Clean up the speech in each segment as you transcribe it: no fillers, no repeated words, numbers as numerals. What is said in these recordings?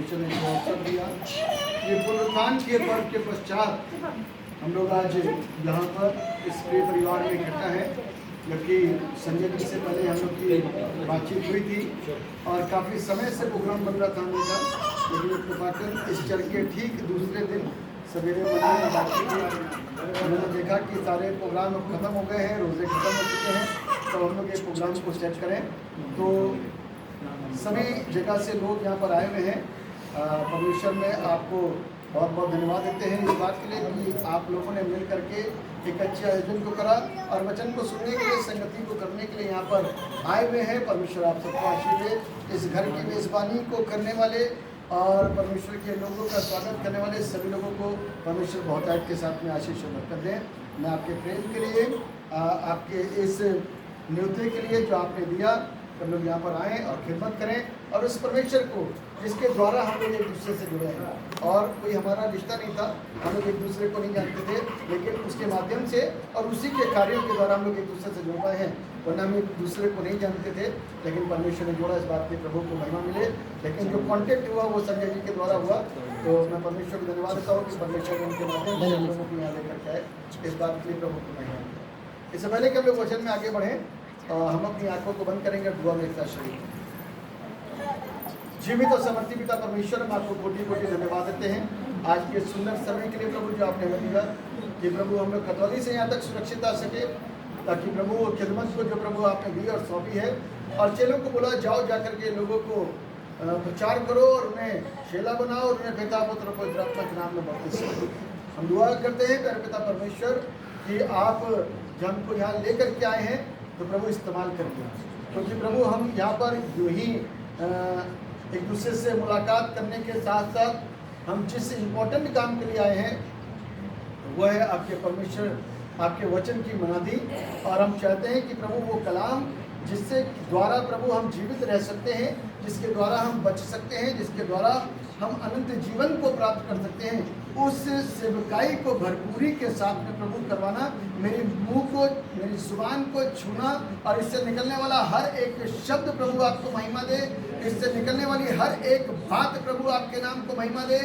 परमेश्वर ने जो अवसर दिया। ये पुनरुत्थान के पर्व के पश्चात हम लोग आज यहाँ पर इस प्रिय परिवार में इकट्ठा है, जबकि संजय जी से पहले हम लोग की बातचीत हुई थी और काफ़ी समय से प्रोग्राम बन रहा था हम लोग का, लेकिन कृपाकर इस चल के ठीक दूसरे दिन सवेरे मंदिर में बातचीत हुई। हमने देखा कि सारे प्रोग्राम अब खत्म हो गए हैं, रोज़े खत्म हो चुके हैं, तो हम लोग ये प्रोग्राम को सेट करें। तो सभी जगह से लोग यहाँ पर आए हुए हैं। परमेश्वर में आपको बहुत बहुत धन्यवाद देते हैं इस बात के लिए कि आप लोगों ने मिल करके एक अच्छे आयोजन को करा और वचन को सुनने के लिए, संगति को करने के लिए यहाँ पर आए हुए हैं। परमेश्वर आप सबको आशीष दे। इस घर की मेज़बानी को करने वाले और परमेश्वर के लोगों का स्वागत करने वाले सभी लोगों को परमेश्वर बहुतायत के साथ में आशीष और बरकत दें। मैं आपके प्रेम के लिए, आपके इस न्योते के लिए जो आपने दिया, हम लोग यहाँ पर आएँ और खिदमत करें और उस परमेश्वर को जिसके द्वारा हम लोग एक दूसरे से जुड़े हैं, और कोई हमारा रिश्ता नहीं था, हम लोग एक दूसरे को नहीं जानते थे, लेकिन उसके माध्यम से और उसी के कार्यों के द्वारा हम लोग एक दूसरे से जुड़ पाए हैं। वरना हम एक दूसरे को नहीं जानते थे, लेकिन परमेश्वर ने जोड़ा। इस बात के प्रभु को महिमा मिले। लेकिन जो कॉन्टेक्ट हुआ वो संजय जी के द्वारा हुआ, तो मैं परमेश्वर को धन्यवाद देता हूँ कि परमेश्वर ने उनके माध्यम से हम लोगों को यहाँ लेकर के आए। इस बात के लिए प्रभु को महिमा मिले। इससे पहले कि हम लोग वचन में आगे बढ़ें, हम अपनी आंखों को बंद करेंगे, दुआ में एक साथ शरीर। जीवित और समर्थी पिता परमेश्वर, हम आपको कोटि कोटि धन्यवाद देते हैं आज के सुंदर समय के लिए प्रभु, जो आपने हमें दिया कि प्रभु हम लोग कतौली से यहाँ तक सुरक्षित आ सके, ताकि प्रभु वो खिदमत को जो प्रभु आपने दी और सौंपी है, और चेलों को बोला जाओ जाकर के लोगों को प्रचार करो और उन्हें चेला बनाओ और उन्हें पिता पुत्र पवित्र आत्मा के नाम में बपतिस्मा दो। हम दुआ करते हैं प्यारे पिता परमेश्वर कि आप जब हमको यहाँ लेकर के आए हैं तो प्रभु इस्तेमाल करिए, क्योंकि प्रभु हम यहाँ पर यूँ ही एक दूसरे से मुलाकात करने के साथ साथ हम जिस इम्पोर्टेंट काम के लिए आए हैं वह है आपके परमेश्वर, आपके वचन की मनादी। और हम चाहते हैं कि प्रभु वो कलाम जिससे द्वारा प्रभु हम जीवित रह सकते हैं, जिसके द्वारा हम बच सकते हैं, जिसके द्वारा हम अनंत जीवन को प्राप्त कर सकते हैं, उस सेवकाई को भरपूरी के साथ में प्रभु करवाना, मेरे मुंह को, मेरी जुबान को छूना, और इससे निकलने वाला हर एक शब्द प्रभु आपको महिमा दे, इससे निकलने वाली हर एक बात प्रभु आपके नाम को महिमा दे,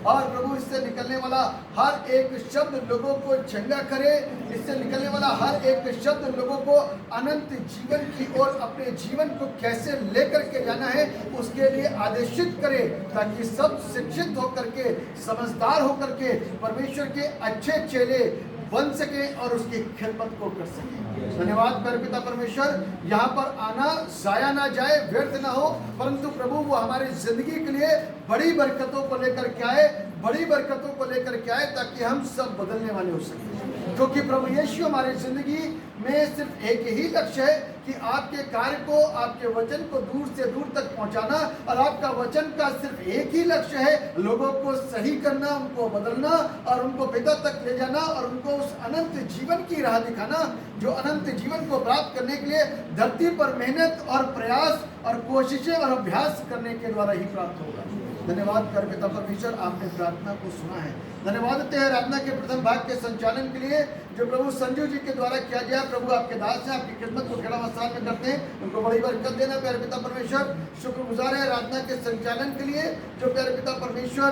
और प्रभु इससे निकलने वाला हर एक शब्द लोगों को चंगा करे, इससे निकलने वाला हर एक शब्द लोगों को अनंत जीवन की ओर अपने जीवन को कैसे लेकर के जाना है उसके लिए आदेशित करे, ताकि सब शिक्षित होकर के, समझदार होकर के परमेश्वर के अच्छे चेले बन सके और उसकी खिदमत को कर सके। धन्यवाद प्यारे पिता परमेश्वर, यहाँ पर आना जाया ना जाए, व्यर्थ ना हो, परंतु प्रभु वो हमारी जिंदगी के लिए बड़ी बरकतों को लेकर के आए, बड़ी बरकतों को लेकर के आए, ताकि हम सब बदलने वाले हो सके। क्योंकि प्रभु यीशु हमारी जिंदगी में सिर्फ एक ही लक्ष्य है कि आपके कार्य को, आपके वचन को दूर से दूर तक पहुंचाना, और आपका वचन का सिर्फ एक ही लक्ष्य है लोगों को सही करना, उनको बदलना और उनको पिता तक ले जाना, और उनको उस अनंत जीवन की राह दिखाना जो अनंत जीवन को प्राप्त करने के लिए धरती पर मेहनत और प्रयास और कोशिशें और अभ्यास करने के द्वारा ही प्राप्त होगा। धन्यवाद कर पिता परमेश्वर, आपने प्रार्थना को सुना है। धन्यवाद देते हैं आराधना के प्रथम भाग के संचालन के लिए जो प्रभु संजू जी के द्वारा किया गया। प्रभु आपके दास हैं, आपकी खिदमत को खड़ा मसाल में करते हैं, उनको बड़ी बरकत देना प्यारे पिता परमेश्वर। शुक्रगुजार है आराधना के संचालन के लिए जो प्यारे पिता परमेश्वर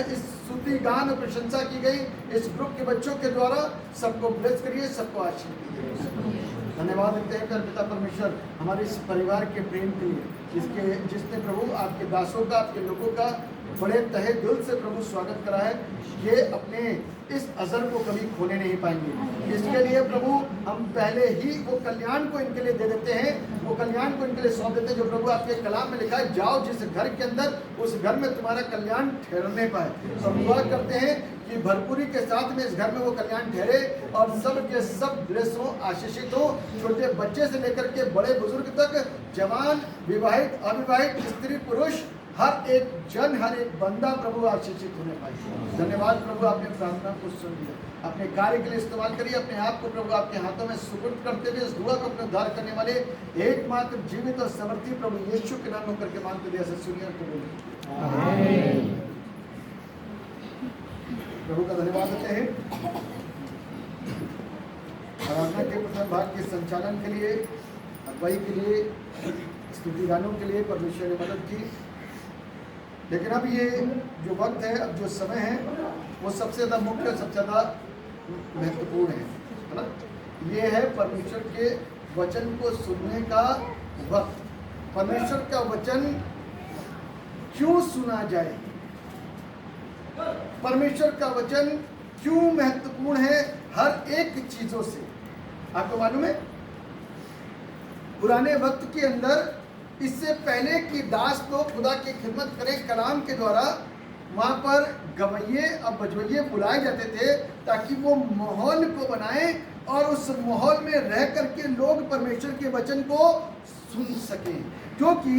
इस स्तुति गान और प्रशंसा की गई इस ग्रुप के बच्चों के द्वारा, सबको ब्लेस करिए, सबको आशीष दीजिए। धन्यवाद देते हैं प्यारे पिता परमेश्वर हमारे इस परिवार के प्रेम के लिए, जिसने प्रभु आपके दासों का, आपके लोगों का बड़े तहे दिल से प्रभु स्वागत करा है। ये अपने इस असर को कभी खोने नहीं पाएंगे। इसके लिए प्रभु हम पहले ही वो कल्याण को इनके लिए दे देते हैं, वो कल्याण को इनके लिए सौंप देते हैं जो प्रभु आपके कलाम में लिखा है, जाओ जिस घर के अंदर उस घर में तुम्हारा कल्याण ठहरने पाए। तो हम दुआ करते हैं कि भरपूरी के साथ में इस घर में वो कल्याण ठहरे और सब के सब ब्लेस हो, आशीषित हो। छोटे बच्चे से लेकर के बड़े बुजुर्ग तक, जवान, विवाहित, अविवाहित, स्त्री पुरुष, हर एक जन, हर एक बंदा प्रभु आशीषित होने पाए। धन्यवाद प्रभु, आपने प्रार्थना को सुन लिया, अपने कार्य के लिए इस्तेमाल करिए। अपने आप को प्रभु आपके हाथों में सुपुर्द करते हुए इस दुआ को अपने उद्धार करने वाले एकमात्र जीवित और समर्थी प्रभु यीशु के नाम में करके मांगते दिया से सुनिए तो प्रभु का धन्यवाद देते हैं। आराधना के प्रथम भाग के संचालन के लिए, अगुवाई के लिए, स्तुति गानों के लिए परमेश्वर ने मदद की। लेकिन अब ये जो वक्त है, अब जो समय है, वो सबसे ज़्यादा मुख्य, सबसे ज़्यादा महत्वपूर्ण है ना। ये है परमेश्वर के वचन को सुनने का वक्त। परमेश्वर का वचन क्यों सुना जाए, परमेश्वर का वचन क्यों महत्वपूर्ण है हर एक चीजों से। आपको मालूम है, पुराने वक्त के अंदर इससे पहले कि दास लोग खुदा की खिदमत करें कलाम के द्वारा, वहाँ पर गवैये और बजवैये बुलाए जाते थे ताकि वो माहौल को बनाएं और उस माहौल में रह करके लोग परमेश्वर के वचन को सुन सकें, क्योंकि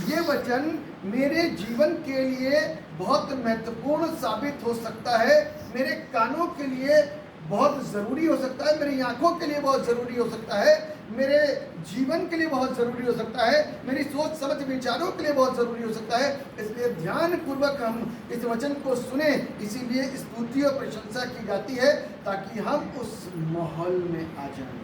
ये वचन मेरे जीवन के लिए बहुत महत्वपूर्ण साबित हो सकता है, मेरे कानों के लिए बहुत ज़रूरी हो सकता है, मेरी आंखों के लिए बहुत ज़रूरी हो सकता है, मेरे जीवन के लिए बहुत ज़रूरी हो सकता है, मेरी सोच समझ विचारों के लिए बहुत ज़रूरी हो सकता है। इसलिए ध्यानपूर्वक हम इस वचन को सुने, इसीलिए स्तुति और प्रशंसा की जाती है ताकि हम उस माहौल में आ जाएं।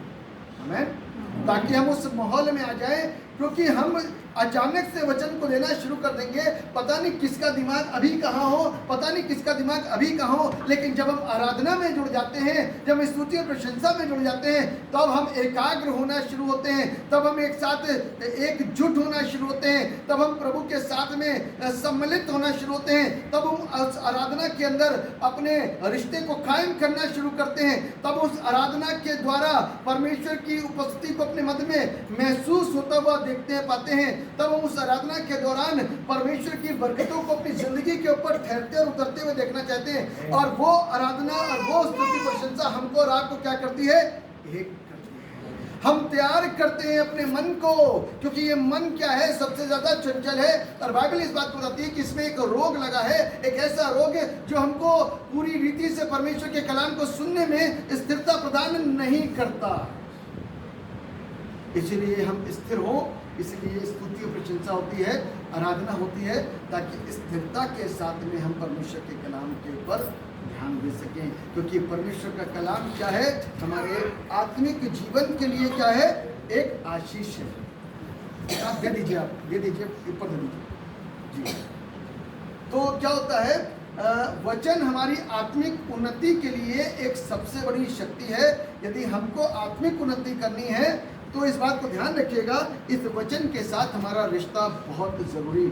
आमीन। ताकि हम उस माहौल में आ जाएं, क्योंकि हम अचानक से वचन को लेना शुरू कर देंगे, पता नहीं किसका दिमाग अभी कहाँ हो, पता नहीं किसका दिमाग अभी कहाँ हो, लेकिन जब हम आराधना में जुड़ जाते हैं, जब हम स्तुति और प्रशंसा में जुड़ जाते हैं, तब हम एकाग्र होना शुरू होते हैं, तब हम एक साथ एकजुट होना शुरू होते हैं, तब हम प्रभु के साथ में सम्मिलित होना शुरू होते हैं, तब हम उस आराधना के अंदर अपने रिश्ते को कायम करना शुरू करते हैं, तब उस आराधना के द्वारा परमेश्वर की उपस्थिति को अपने मध्य में महसूस होता हुआ देखते हैं, पाते हैं, तब हम उस आराधना के दौरान परमेश्वर की बरकतों को अपनी जिंदगी के ऊपर ठहरते और उतरते हुए देखना चाहते हैं। और वो आराधना और वो स्तुति प्रशंसा हमको और आपको क्या करती है, एक करती है। हम तैयार करते हैं अपने मन को, क्योंकि ये मन क्या है, सबसे ज्यादा चंचल है। और बाइबल इस बात को बताती है कि इसमें एक रोग लगा है, एक ऐसा रोग है जो हमको पूरी रीति से परमेश्वर के कलाम को सुनने में स्थिरता प्रदान नहीं करता। इसलिए हम स्थिर हो, इसलिए स्तुति और प्रशंसा होती है, आराधना होती है, ताकि स्थिरता के साथ में हम परमेश्वर के कलाम के ऊपर ध्यान दे सकें। क्योंकि परमेश्वर का कलाम क्या है, हमारे आत्मिक जीवन के लिए क्या है, एक आशीष है। आप दे दीजिए, आप दे दीजिए, ऊपर दे दीजिए जी। तो क्या होता है, वचन हमारी आत्मिक उन्नति के लिए एक सबसे बड़ी शक्ति है। यदि हमको आत्मिक उन्नति करनी है तो इस बात को ध्यान रखिएगा, इस वचन के साथ हमारा रिश्ता बहुत ज़रूरी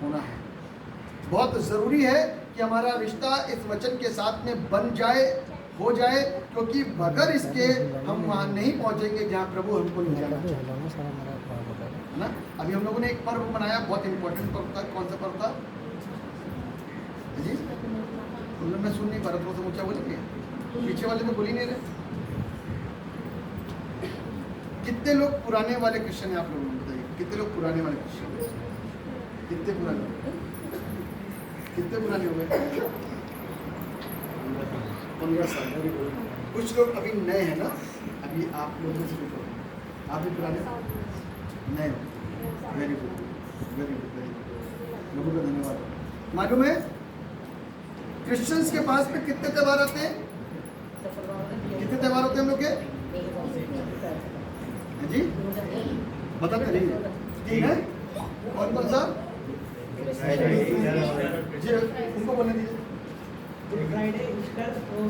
होना है। बहुत ज़रूरी है कि हमारा रिश्ता इस वचन के साथ में बन जाए, हो जाए, क्योंकि बगैर इसके हम वहाँ नहीं पहुँचेंगे जहाँ प्रभु हमको ले जाना है ना। अभी हम लोगों ने एक पर्व मनाया, बहुत इंपॉर्टेंट पर्व था। कौन सा पर्व था जी? मैं सुन नहीं पा रहा, थोड़ा सा ऊँचा बोलेंगे, पीछे वाले तो बोल ही नहीं रहे। कितने लोग पुराने वाले क्रिश्चियन हैं, आप लोगों को बताइए, कितने लोग पुराने वाले क्रिश्चियन हैं? कितने पुराने हो गए? 15 साल। कुछ लोग अभी नए हैं ना, अभी आप लोग में से भी आप भी पुराने नए हो। Very good, very good, very good, लोगों का धन्यवाद। मालूम है क्रिश्चियंस के पास में कितने त्यौहार आते हैं? कितने त्यौहार होते हैं हम लोग के जी? बता करिए। ठीक है, कौन कौन सा जी, उनको बोलने दीजिए। गुड फ्राइडे, ईस्टर और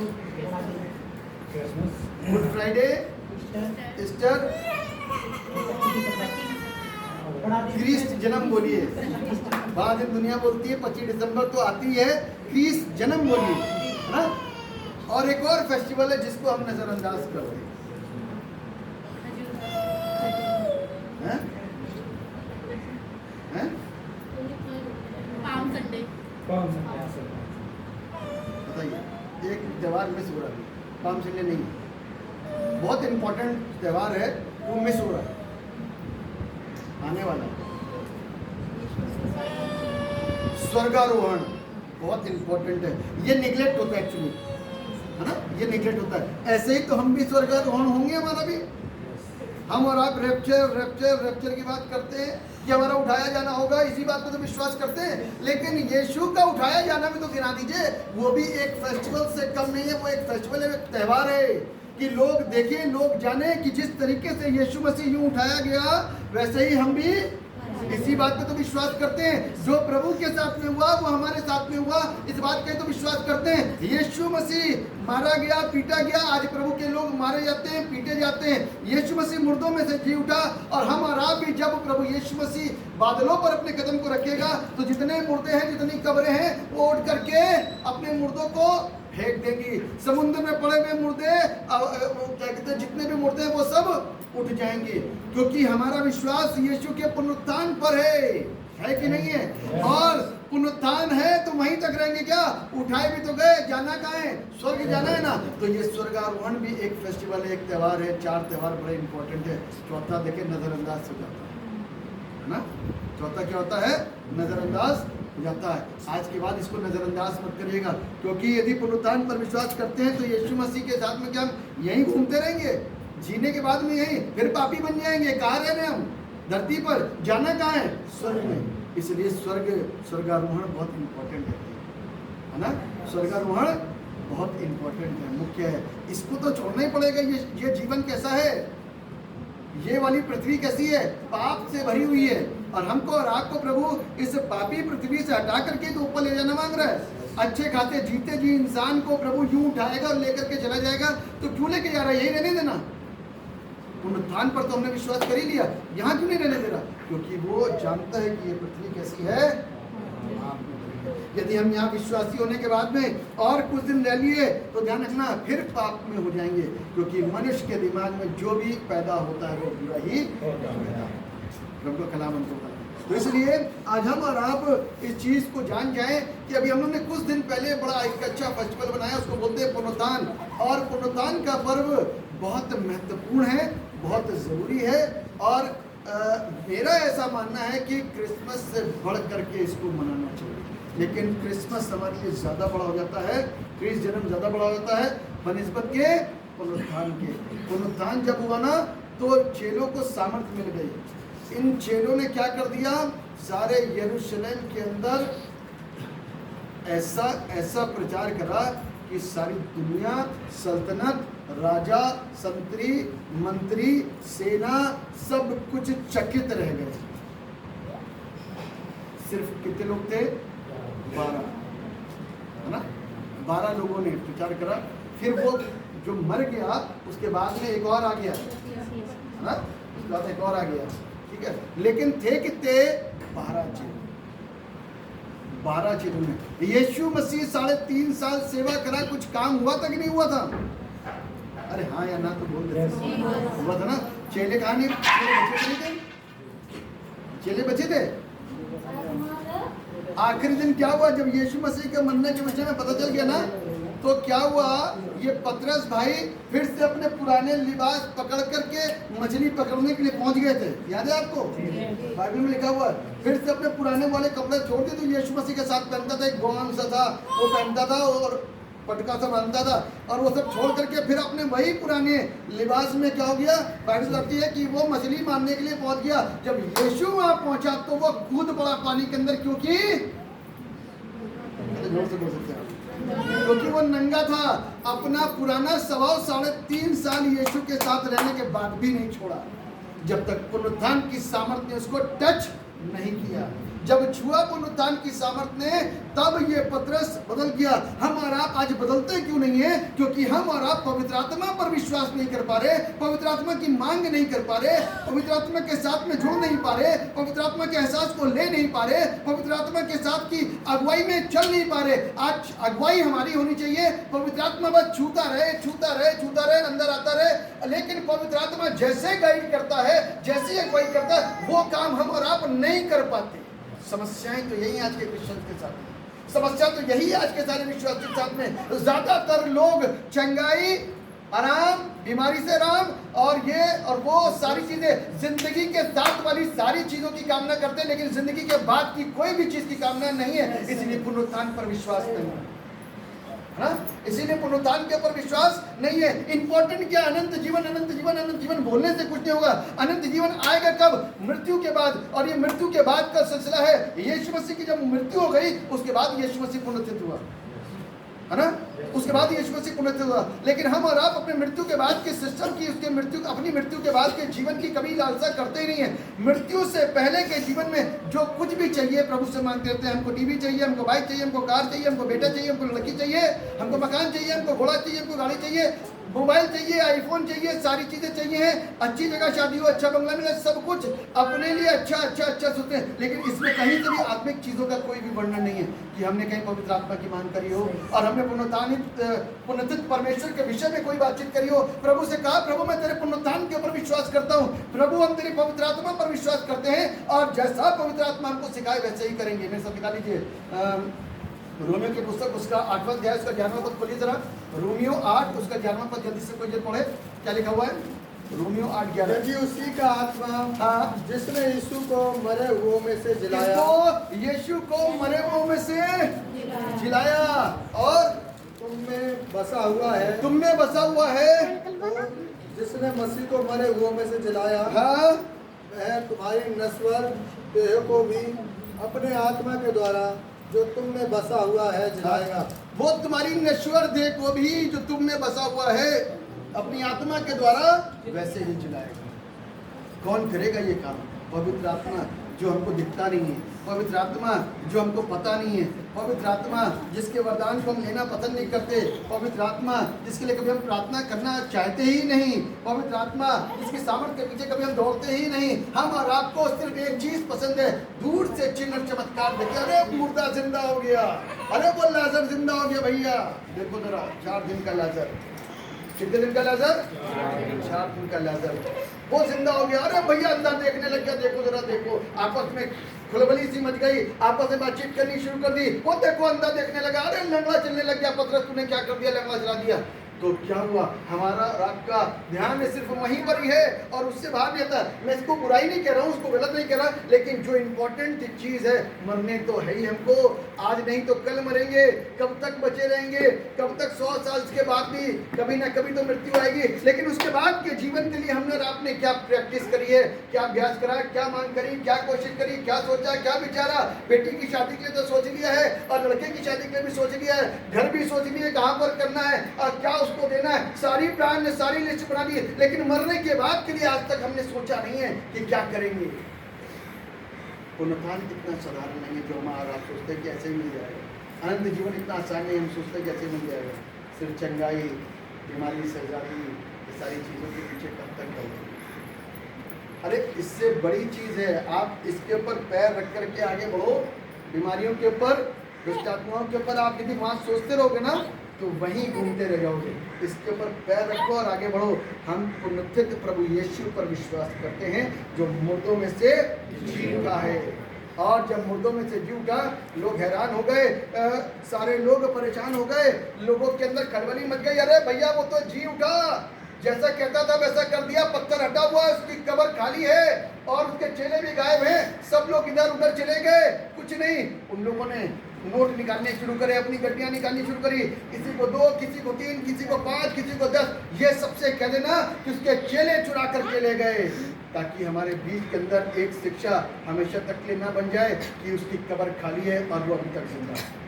गुड फ्राइडे, ईस्टर, क्रिस्ट जन्म बोलिए। बाद में दुनिया बोलती है 25 दिसंबर तो आती है, क्रिस्ट जन्म बोलिए, है ना। और एक और फेस्टिवल है जिसको हम नजरअंदाज करते हैं, पाम संडे। बताइए, एक त्यौहार मिस हो रहा है, पाम संडे नहीं, बहुत इंपॉर्टेंट त्यौहार है, वो मिस हो रहा है, आने वाला। स्वर्गारोहण बहुत इंपॉर्टेंट है, ये निगलेक्ट होता है एक्चुअली, है ना, ये निगलेक्ट होता है। ऐसे ही तो हम भी स्वर्गारोहण होंगे, हमारा भी, हम और आप रैप्चर की बात करते हैं कि हमारा उठाया जाना होगा, इसी बात को तो विश्वास करते हैं। लेकिन यीशु का उठाया जाना भी तो गिना दीजिए, वो भी एक फेस्टिवल से कम नहीं है, वो एक फेस्टिवल है, एक त्यौहार है कि लोग देखें, लोग जाने कि जिस तरीके से यीशु मसीह यूं उठाया गया, वैसे ही हम भी इसी बात पे तो विश्वास करते हैं, जो प्रभु के साथ में हुआ वो हमारे साथ में हुआ, इस बात पे तो विश्वास करते हैं। यीशु मसीह मारा गया, पीटा गया, आज प्रभु के लोग मारे जाते हैं, पीटे जाते हैं। यीशु मसीह मुर्दों में से जी उठा, और हम और आप भी जब प्रभु यीशु मसीह बादलों पर अपने कदम को रखेगा तो जितने मुर्दे हैं, जितनी कब्रें हैं, वो उठ करके अपने मुर्दों को फेंक देंगी। समुद्र में पड़े हुए मुर्दे, क्या कहते हैं, जितने भी मुर्दे हैं वो सब उठ जाएंगे, क्योंकि हमारा विश्वास यीशु के पुनरुत्थान पर है कि नहीं है? और पुनरुत्थान है तो वहीं तक रहेंगे क्या? उठाए भी तो गए, जाना कहाँ है? स्वर्ग जाना है ना। तो ये स्वर्गारोहण भी एक फेस्टिवल है, एक त्यौहार है। 4 त्यौहार बड़े इंपॉर्टेंट है। चौथा देखे नजरअंदाज हो जाता है ना। चौथा क्या होता है? नजरअंदाज हो जाता है। आज के बाद इसको नजरअंदाज मत करिएगा, क्योंकि यदि पुनरुत्थान पर विश्वास करते हैं तो यीशु मसीह के साथ में क्या हम यहीं घूमते रहेंगे? जीने के बाद में यहीं फिर पापी बन जाएंगे? कहाँ रह रहे हैं हम? धरती पर। जाना कहाँ है? स्वर्ग में। इसलिए स्वर्गारोहण बहुत इंपॉर्टेंट है ना। स्वर्गारोहण बहुत इंपॉर्टेंट है, मुख्य है। इसको तो छोड़ना ही पड़ेगा। ये जीवन कैसा है? ये वाली पृथ्वी कैसी है? पाप से भरी हुई है, और हमको और आपको प्रभु इस पापी पृथ्वी से हटा करके तो ऊपर ले जाना मांग रहा है। अच्छे खाते जीते जी इंसान को प्रभु यूं उठाएगा और लेकर के चला जाएगा, तो क्यों लेके जा रहा है? यही रहने देना। पुनरुत्थान पर तो हमने विश्वास कर ही लिया, यहाँ क्यों नहीं रहने दे रहा? क्योंकि वो जानता है कि ये पृथ्वी कैसी है। यदि हम यहाँ विश्वासी होने के बाद में और कुछ दिन रह लिए तो ध्यान रखना फिर पाप में हो जाएंगे, क्योंकि मनुष्य के दिमाग में जो भी पैदा होता है वो बुरा ही होता है। प्रभु का कलाम हमको बताता है। तो इसलिए आज हम और आप इस चीज को जान जाएं कि अभी हम लोगों ने कुछ दिन पहले बड़ा एक अच्छा फेस्टिवल बनाया, उसको बोलते हैं पुनरुत्थान। और पुनरुत्थान का पर्व बहुत महत्वपूर्ण है, बहुत जरूरी है। और मेरा ऐसा मानना है कि क्रिसमस से बढ़ करके इसको मनाना चाहिए, लेकिन क्रिसमस हमारे लिए ज़्यादा बड़ा हो जाता है, क्रिस जन्म ज़्यादा बड़ा हो जाता है बनिस्बत के पुनरुत्थान के। पुनरुत्थान जब हुआ ना तो चेलों को सामर्थ्य मिल गई। इन चेलों ने क्या कर दिया? सारे यरूशलेम के अंदर ऐसा प्रचार करा कि सारी दुनिया, सल्तनत, राजा, संतरी, मंत्री, सेना सब कुछ चकित रह गए। सिर्फ कितने लोग थे? 12, है ना। 12 लोगों ने प्रचार करा। फिर वो जो मर गया उसके बाद में एक और आ गया, है ना। उसके बाद एक और आ गया, ठीक है। लेकिन थे कितने? 12 चेले। 12 चेलों ने यीशु मसीह 3.5 साल सेवा करा। कुछ काम हुआ था कि नहीं हुआ था? अरे हाँ या ना तो बोल दे। हुआ था ना। चेले कहाँ नहीं? चेले बचे थे। आखिरी दिन क्या हुआ? जब यीशु मसीह के मरने के विषय में पता चल गया ना, तो क्या हुआ? ये पतरस भाई फिर से अपने पुराने लिबास पकड़ करके मछली पकड़ने के लिए पहुंच गए थे। याद है आपको? बाइबल में लिखा हुआ है फिर से अपने पुराने वाले कपड़े छोड़ दिए। तो यीशु मसीह के साथ पहनता था, एक गौन सा था वो पहनता था और पटका सा बांधता था, और वो सब छोड़ करके फिर अपने वही पुराने लिबास में क्या हो गया? बाइबल कहती है कि वो मछली मारने के लिए पहुंच गया। जब यीशु वहां पहुंचा तो वो कूद पड़ा पानी के अंदर, क्योंकि क्योंकि वो नंगा था। अपना पुराना स्वभाव 3.5 साल यीशु के साथ रहने के बाद भी नहीं छोड़ा, जब तक पुनरुत्थान की सामर्थ्य ने उसको टच नहीं किया। जब छुआ पुनरुत्थान की सामर्थ्य ने, तब ये पतरस बदल गया। हम और आप आज बदलते क्यों नहीं है? क्योंकि हम और आप पवित्र आत्मा पर विश्वास नहीं कर पा रहे, पवित्र आत्मा की मांग नहीं कर पा रहे, पवित्र आत्मा के साथ में जुड़ नहीं पा रहे, पवित्र आत्मा के एहसास को ले नहीं पा रहे, पवित्र आत्मा के साथ की अगुवाई में चल नहीं पा रहे। आज अगुवाई हमारी होनी चाहिए। पवित्र आत्मा बस छूता रहे, छूता रहे, छूता रहे, अंदर आता रहे, लेकिन पवित्र आत्मा जैसे गाइड करता है, जैसे अगुवाई करता है, वो काम हम और आप नहीं कर पाते। समस्याएं तो यही आज के क्रिश्चियन के साथ में, समस्या तो यही आज के सारे विश्वासियों के साथ में। ज्यादातर लोग चंगाई, आराम, बीमारी से आराम और ये और वो सारी चीजें, जिंदगी के साथ वाली सारी चीजों की कामना करते हैं, लेकिन जिंदगी के बाद की कोई भी चीज की कामना नहीं है। इसलिए पुनरुत्थान पर विश्वास नहीं है, इसीलिए पुनरुत्थान के ऊपर विश्वास नहीं है। इंपॉर्टेंट क्या? अनंत जीवन, अनंत जीवन, अनंत जीवन बोलने से कुछ नहीं होगा। अनंत जीवन आएगा कब? मृत्यु के बाद। और ये मृत्यु के बाद का सिलसिला है। यीशु मसीह की जब मृत्यु हो गई उसके बाद यीशु मसीह पुनरुत्थित हुआ। है ना। उसके बाद यीशु मसीह पुनरुत्थित हुआ। लेकिन हम और आप अपने मृत्यु के बाद के सिस्टम की, उसके मृत्यु, अपनी मृत्यु के बाद के जीवन की कभी लालसा करते ही नहीं है। मृत्यु से पहले के जीवन में जो कुछ भी चाहिए प्रभु से मांगते रहते हैं। हमको टीवी चाहिए, हमको बाइक चाहिए, हमको कार चाहिए, हमको बेटा चाहिए, हमको लड़की चाहिए, हमको मकान चाहिए, हमको घोड़ा चाहिए, हमको गाड़ी चाहिए, मोबाइल चाहिए, आईफोन चाहिए, सारी चीजें चाहिए हैं। अच्छी जगह शादी हो, अच्छा बंगला मिले, सब कुछ अपने लिए अच्छा अच्छा अच्छा सोचते हैं। लेकिन इसमें कहीं से भी आत्मिक चीजों का कोई भी वर्णन नहीं है कि हमने कहीं पवित्र आत्मा की मांग करी हो और हमने पुनरुत्थित परमेश्वर के विषय में कोई बातचीत करी हो। प्रभु से कहा, प्रभु मैं तेरे पुनरुत्थान के ऊपर विश्वास करता हूँ। प्रभु हम तेरी पवित्र आत्मा पर विश्वास करते हैं और जैसा पवित्र आत्मा हमको सिखाए वैसे ही करेंगे। मेरे साथ निकाल लीजिए रोमियो की पुस्तक, उसका 8वां अध्याय, उसका 11वां पद खोलिए जरा। रोमियो 8 उसका 11वां पद जल्दी से कोई पढ़े। क्या लिखा हुआ है? रोमियो 8:11। यदि उसी का आत्मा हाँ, जिसने यीशु को मरे हुओं में से जिलाया, यीशु को मरे हुओं में से जिलाया और तुम में बसा हुआ है, तुम में बसा हुआ है, तो जिसने मसीह को मरे हुओं में से जिलाया, हाँ, वह तुम्हारी नश्वर देह को भी अपने आत्मा के द्वारा जो तुम में बसा हुआ है जिलाएगा। वो तुम्हारी नश्वर देह को भी जो तुम में बसा हुआ है अपनी आत्मा के द्वारा वैसे ही जिलाएगा। कौन करेगा ये काम? पवित्र आत्मा जो हमको दिखता नहीं है, पवित्र आत्मा जो हमको पता नहीं है, पवित्र आत्मा जिसके वरदान को हम लेना पसंद नहीं करते, पवित्र आत्मा जिसके लिए कभी हम प्रार्थना करना चाहते ही नहीं, पवित्र आत्मा जिसकी सामर्थ्य के पीछे कभी हम दौड़ते ही नहीं। हम और आपको सिर्फ एक चीज पसंद है, दूर से चिन्ह और चमत्कार देखे। अरे मुर्दा जिंदा हो गया, अरे वो लाजर जिंदा हो गया। भैया देखो जरा, 4 दिन का लाजर, कितने दिन का लाजर? 4 दिन का लाजर, वो जिंदा हो गया। अरे भैया अंधा देखने लग गया, देखो जरा देखो। आपस में खुलबली सी मच गई, आपस में बातचीत करनी शुरू कर दी। वो देखो अंधा देखने लगा। अरे लंगड़ा चलने लग गया। पतरस तूने क्या कर दिया? लंगड़ा चला दिया। तो क्या हुआ? हमारा आपका ध्यान सिर्फ वहीं पर ही है और उससे बाहर नहीं आता। मैं इसको बुराई नहीं कह रहा हूँ, उसको गलत नहीं कह रहा, लेकिन जो इम्पोर्टेंट चीज है, मरने तो है ही हमको। आज नहीं तो कल मरेंगे। कब तक बचे रहेंगे? कब तक? 100 साल के बाद भी कभी ना कभी तो मृत्यु आएगी। लेकिन उसके बाद के जीवन के लिए हमने और आपने क्या प्रैक्टिस करी है? क्या अभ्यास करा? क्या मांग करी? क्या कोशिश करी? क्या सोचा? क्या विचारा? बेटी की शादी के लिए तो सोच लिया है और लड़के की शादी के लिए भी सोच लिया है, घर भी सोच लिया कहाँ पर करना है और क्या उसको देना है। सारी प्लान ने सारी लिस्ट बना ली, लेकिन मरने के बाद के लिए आज तक हमने सोचा नहीं है कि क्या करेंगे। पुनरुत्थान इतना साधारण नहीं है जो हमारा आप सोचते हैं कि ऐसे ही मिल जाएगा। अनंत जीवन इतना आसान नहीं, हम सोचते हैं कि ऐसे मिल जाएगा। सिर्फ चंगाई, बीमारी से आजादी, ये सारी चीज़ों के पीछे कब तक जाएंगे? अरे इससे बड़ी चीज़ है, आप इसके ऊपर पैर रख करके आगे बढ़ो। बीमारियों के ऊपर, दुष्ट आत्माओं के ऊपर आप यदि वहाँ सोचते रहोगे ना तो वहीं घूमते रह जाओगे। इसके ऊपर पैर रखो और आगे बढ़ो। हम पुनरुत्थित प्रभु यीशु पर विश्वास करते हैं जो मुर्दों में से जी उठा है। और जब मुर्दों में से जी उठा, लोग हैरान हो गए, सारे लोग परेशान हो गए, लोगों के अंदर खलबली मच गई। अरे भैया वो तो जी उठा, जैसा कहता था वैसा कर दिया, पत्थर हटा हुआ है, उसकी कब्र खाली है और उसके चेले भी गायब हैं। सब लोग इधर उधर चले गए, कुछ नहीं। उन लोगों ने नोट निकालने शुरू करे, अपनी गड्डियां निकालनी शुरू करी। किसी को 2, किसी को 3, किसी को 5, किसी को 10। ये सबसे कह देना कि उसके चेले चुरा कर चले गए, ताकि हमारे बीच के अंदर एक शिक्षा हमेशा तक के लिए ना बन जाए कि उसकी कब्र खाली है और वो अभी तक जिंदा है।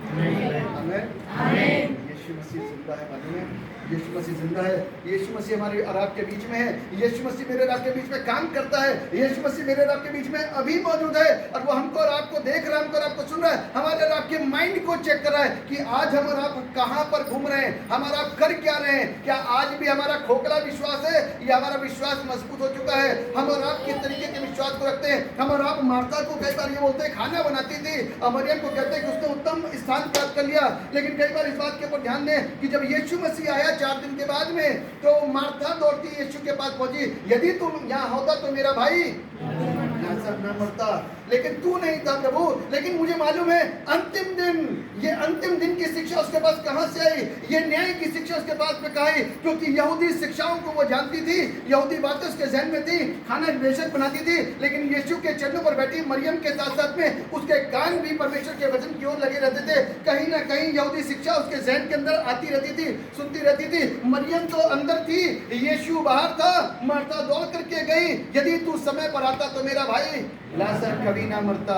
आमीन, आमीन। यीशु मसीह जिंदा है। मालूम है यीशु मसीह जिंदा है। यीशु मसीह हमारे और आपके बीच में है। यीशु मसीह मेरे और आपके बीच में काम करता है। यीशु मसीह मेरे और आपके बीच में अभी मौजूद है और वो हमको और आपको देख रहा है, हमको और आपको सुन रहा है, हमारे और आपके माइंड को चेक कर रहा है कि आज हम और आप कहाँ पर घूम रहे हैं, हमारा आप कर क्या रहे हैं। क्या आज भी हमारा खोखला विश्वास है या हमारा विश्वास मजबूत हो चुका है? हम और आप किस तरीके के विश्वास को रखते हैं? हम और आप मार्था को कई बार ये बोलते हैं खाना बनाती थी और मरियम को कहते हैं कि उसने उत्तम स्थान प्राप्त कर लिया, लेकिन कई बार इस बात के ऊपर ध्यान दें कि जब यीशु मसीह आया 4 दिन के बाद में, तो मार्था दौड़ती यीशु के पास पहुंची, यदि तुम यहाँ होता तो मेरा भाई लाजर न मरता, लेकिन तू नहीं था प्रभु। लेकिन मुझे मालूम है अंतिम दिन, ये अंतिम दिन की शिक्षा उसके पास कहां से आई, ये न्याय की शिक्षा उसके पास में कहाँ आई? क्योंकि यहूदी शिक्षाओं को वो जानती थी, यहूदी बातें उसके जहन में थी, खाना बेशक बनाती थी, लेकिन यीशु के चरणों पर बैठी मरियम के साथ साथ में उसके कान भी परमेश्वर के वचन की ओर लगे रहते थे। कहीं ना कहीं यहूदी शिक्षा उसके जहन के अंदर आती रहती थी, सुनती रहती थी। मरियम तो अंदर थी, यीशु बाहर था। मार्था दौड़ करके गई, यदि तू समय पर आता तो मेरा भाई लाजर कभी ना मरता।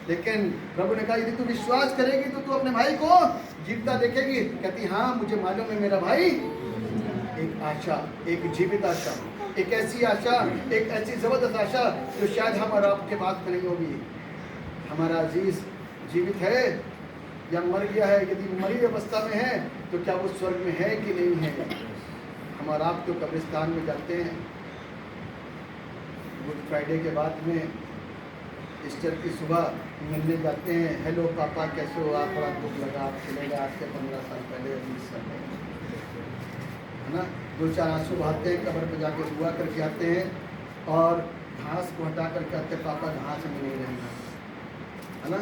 लेकिन प्रभु ने कहा यदि तू विश्वास करेगी तो तू अपने भाई को जीविता देखेगी। कहती हाँ मुझे मालूम है मेरा भाई। एक आशा, एक जीवित आशा, एक ऐसी आशा, एक ऐसी जबरदस्त आशा जो शायद हम और आपके पास में नहीं होगी। हमारा अजीज जीवित है या मर गया है? यदि मरी अवस्था में है तो क्या वो स्वर्ग में है कि नहीं है? हम और आप तो कब्रिस्तान में जाते हैं। गुड फ्राइडे के बाद में ईस्टर की सुबह मिलने जाते हैं। हेलो पापा कैसे हो आप? बड़ा दुख लगा, आप चलेगा आज से 15 साल पहले, 20 साल पहले, है ना। 2-4 आंसू बहाते हैं, कब्र पे जाके दुआ करके आते हैं और घास को हटा करके आते हैं, पापा घास में नहीं रहना, है ना।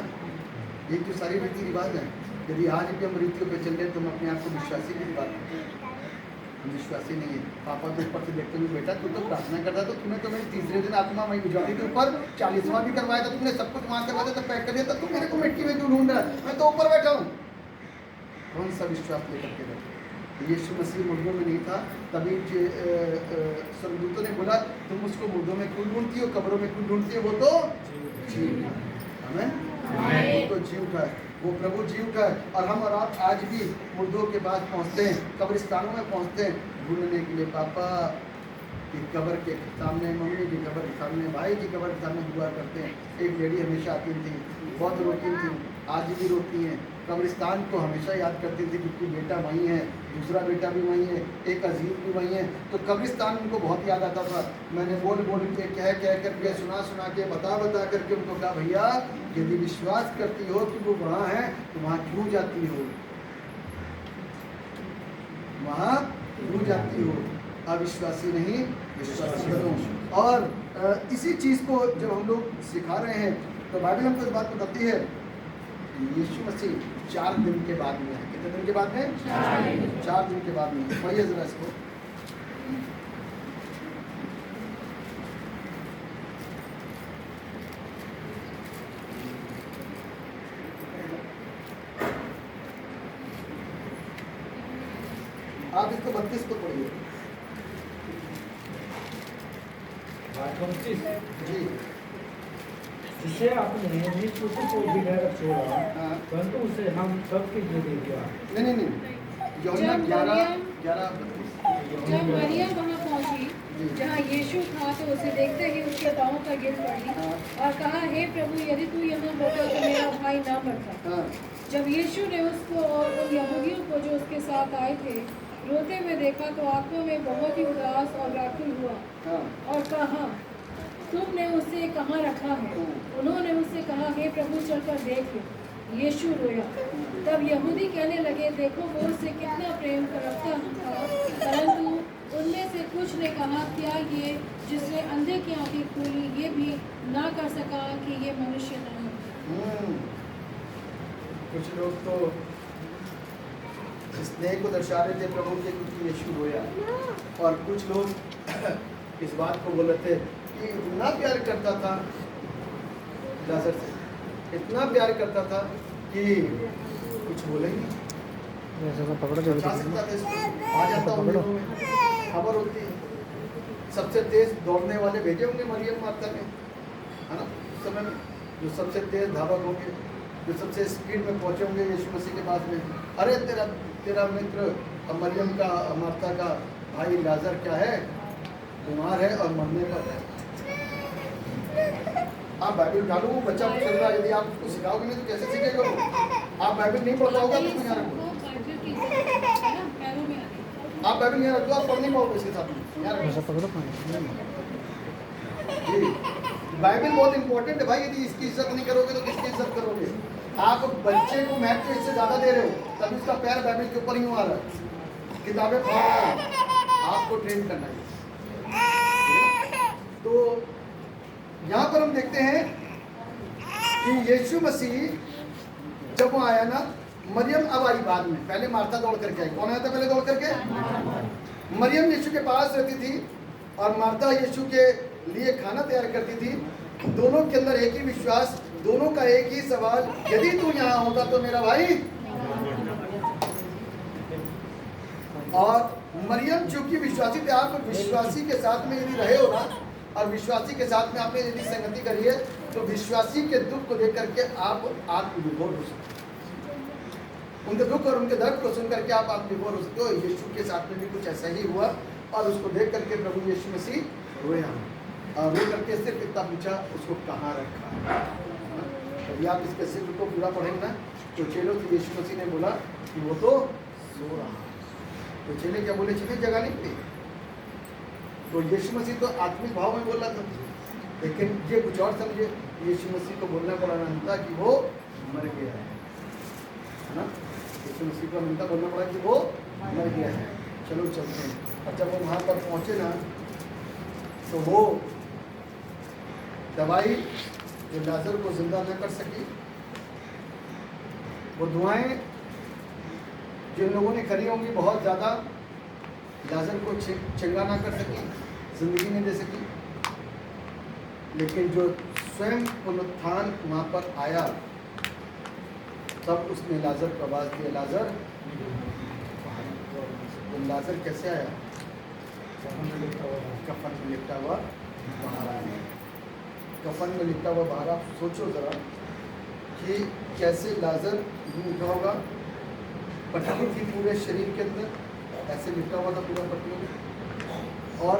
ये तो सारी रीति रिवाज है। यदि आज भी हम रीतियों पे चल रहे तो हम अपने आप को विश्वासी की बात करते हैं। हम विश्वासी नहीं है। पापा तो ऊपर से देखते हुए बेटा तू तो प्रार्थना करता तो तूने तो मेरी तीसरे दिन आत्मा वही गुजारी के ऊपर 40वां भी करवाया था, तुमने सब कुछ वहाँ करवा दिया, तो पैक कर दिया था, तुम मेरे को मिट्टी में क्यों ढूंढ रहा है? मैं तो ऊपर बैठा हूँ। कौन सा विश्वास लेकर के बैठे? यीशु मसीह मुर्दों में नहीं था, तभी स्वर्गदूतों ने बोला तुम उसको मुर्दों में क्यों ढूंढती हो, कब्रों में क्यों ढूंढती हो? वो तो जी हमें वो तो जी उठा है, वो प्रभु जी उठा है। और हम और आप आज भी मुर्दों के पास पहुंचते हैं, कब्रिस्तानों में पहुंचते हैं ढूंढने के लिए। पापा की कब्र के सामने, मम्मी की कब्र के सामने, भाई की कब्र के सामने दुआ करते हैं। एक लेडी हमेशा आती थी, बहुत रोती थी, आज भी रोती हैं। कब्रिस्तान को हमेशा याद करती थी क्योंकि बेटा वहीं है, दूसरा बेटा भी वहीं है, एक अजीज भी वहीं है, तो कब्रिस्तान उनको बहुत याद आता था। मैंने बोल के कह करके सुना के बता करके उनको कहा भैया यदि विश्वास करती हो कि वो वहाँ है तो वहाँ क्यों जाती हो, वहाँ क्यों जाती हो? अविश्वासी नहीं विश्वासी बनो। और इसी चीज़ को जब हम लोग सिखा रहे हैं तो बाइबल हमको इस बात बताती है यीशु मसीह 4 दिन के बाद में है। कितने दिन के बाद में? 4 दिन के बाद में। पढ़िए जरा इसको। आप इसको 32 को पढ़िए जी। जिसे आपने निज पुत्र को बिना छोड़ा, हाँ। परंतु उसे हम सबके लिए दे दिया। नहीं यूहन्ना 11:32। जब मरियम वहाँ पहुँची जहाँ यीशु था तो उसे देखते ही उसके पाँव पर गिर पड़ी और कहा हे प्रभु यदि तू यहाँ होता तो मेरा भाई ना मरता। हाँ। जब यीशु ने उसको और उन यहूदियों को जो उसके साथ आए थे रोते हुए देखा तो आंखों में बहुत ही उदास और व्याकुल हुआ हाँ। और कहा तुमने उसे कहाँ रखा है? उन्होंने उससे कहा हे प्रभु चलकर देख। यीशु रोया। तब यहूदी कहने लगे देखो वो उससे कितना प्रेम रखता था। परंतु उनमें से कुछ ने कहा क्या ये जिसने अंधे की आंखें खोली ये भी ना कर सका कि ये मनुष्य नहीं? कुछ लोग तो स्नेह को दर्शा रहे थे प्रभु के क्योंकि यीशु रोया, और कुछ लोग इस बात को बोल रहे थे कि इतना प्यार करता था लाजर से, इतना प्यार करता था कि कुछ बोले ही बचा सकता था इसको। आ जाता उन दिनों में खबर होती है सबसे तेज दौड़ने वाले भेजे होंगे मरियम माता ने, है ना, उस समय में जो सबसे तेज धावक होंगे, जो सबसे स्पीड में पहुंचे होंगे यीशु मसीह के पास में। अरे तेरा मित्र मरियम का माता का भाई लाजर क्या है, बीमार है और मरने पर है। आप बाइबल डालो, वो बच्चा चल रहा है, यदि आप उसको सिखाओगे नहीं तो कैसे सीखेगा वो? आप बाइबल नहीं पढ़ता होगा तो नहीं आएगा। आप बाइबल नहीं रखो, आप पढ़ नहीं पाओगे इसके साथ में। जी बाइबल बहुत इंपॉर्टेंट है भाई, यदि इसकी इज्जत नहीं करोगे तो किसकी इज्जत करोगे? आप बच्चे को महत्व इससे ज़्यादा दे रहे हो, तभी उसका पैर बाइबल के ऊपर ही आ रहा है, किताबें पढ़ रहा है। आपको ट्रेन करना है। तो यहाँ पर हम देखते हैं कि यीशु मसीह जब वो आया ना, मरियम अब आई बाद में, पहले मार्था दौड़ करके आई। कौन आया था पहले दौड़ करके? मरियम यीशु के पास रहती थी और मार्था यीशु के लिए खाना तैयार करती थी। दोनों के अंदर एक ही विश्वास, दोनों का एक ही सवाल, यदि तू यहाँ होता तो मेरा भाई। और मरियम चूंकि विश्वासी थे, आप विश्वासी के साथ में यदि रहे हो ना, और विश्वासी के साथ में आपने यदि संगति करी है तो विश्वासी के दुख को देख करके आप आत्मविभोर हो सकते हो। उनके दुख और उनके दर्द को सुन करके आप आत्मविभोर हो सकते हो। यीशु के साथ में भी कुछ ऐसा ही हुआ और उसको देख करके प्रभु यीशु मसीह रोया और रो करके सिर्फ इतना पूछा, उसको कहाँ रखा। यदि आप इसके सिर्फ को पूरा पढ़ेंगे ना तो चेलों से यीशु मसीह ने बोला कि वो तो सो रहा। तो चेले क्या बोले, चेले जगह नहीं थी। तो यीशु मसीह तो आत्मिक भाव में बोल रहा था, लेकिन ये कुछ और समझे। यीशु मसीह को बोलना पड़ा था कि वो मर गया है ना। यीशु मसीह को हमने बोलना पड़ा कि वो मर गया है। चलो चलते हैं। और जब वो वहाँ पर पहुँचे ना तो वो दवाई जो लाजर को जिंदा न कर सकी, वो दुआएं जिन लोगों ने करी होंगी बहुत ज़्यादा, लाजर को चंगा ना कर सकी, जिंदगी नहीं दे सकी, लेकिन जो स्वयं पुनरुत्थान वहाँ पर आया तब उसने लाजर को आवाज़ दिया, लाजर। तो लाजर कैसे आया? कफन में लिपटा हुआ बाहर आया। कफन में लिपटा हुआ बाहर। आप सोचो ज़रा कि कैसे लाजर उठा होगा। पट्टी थी पूरे शरीर के अंदर, ऐसे लिपटा हुआ था पूरा पट्टियों में, और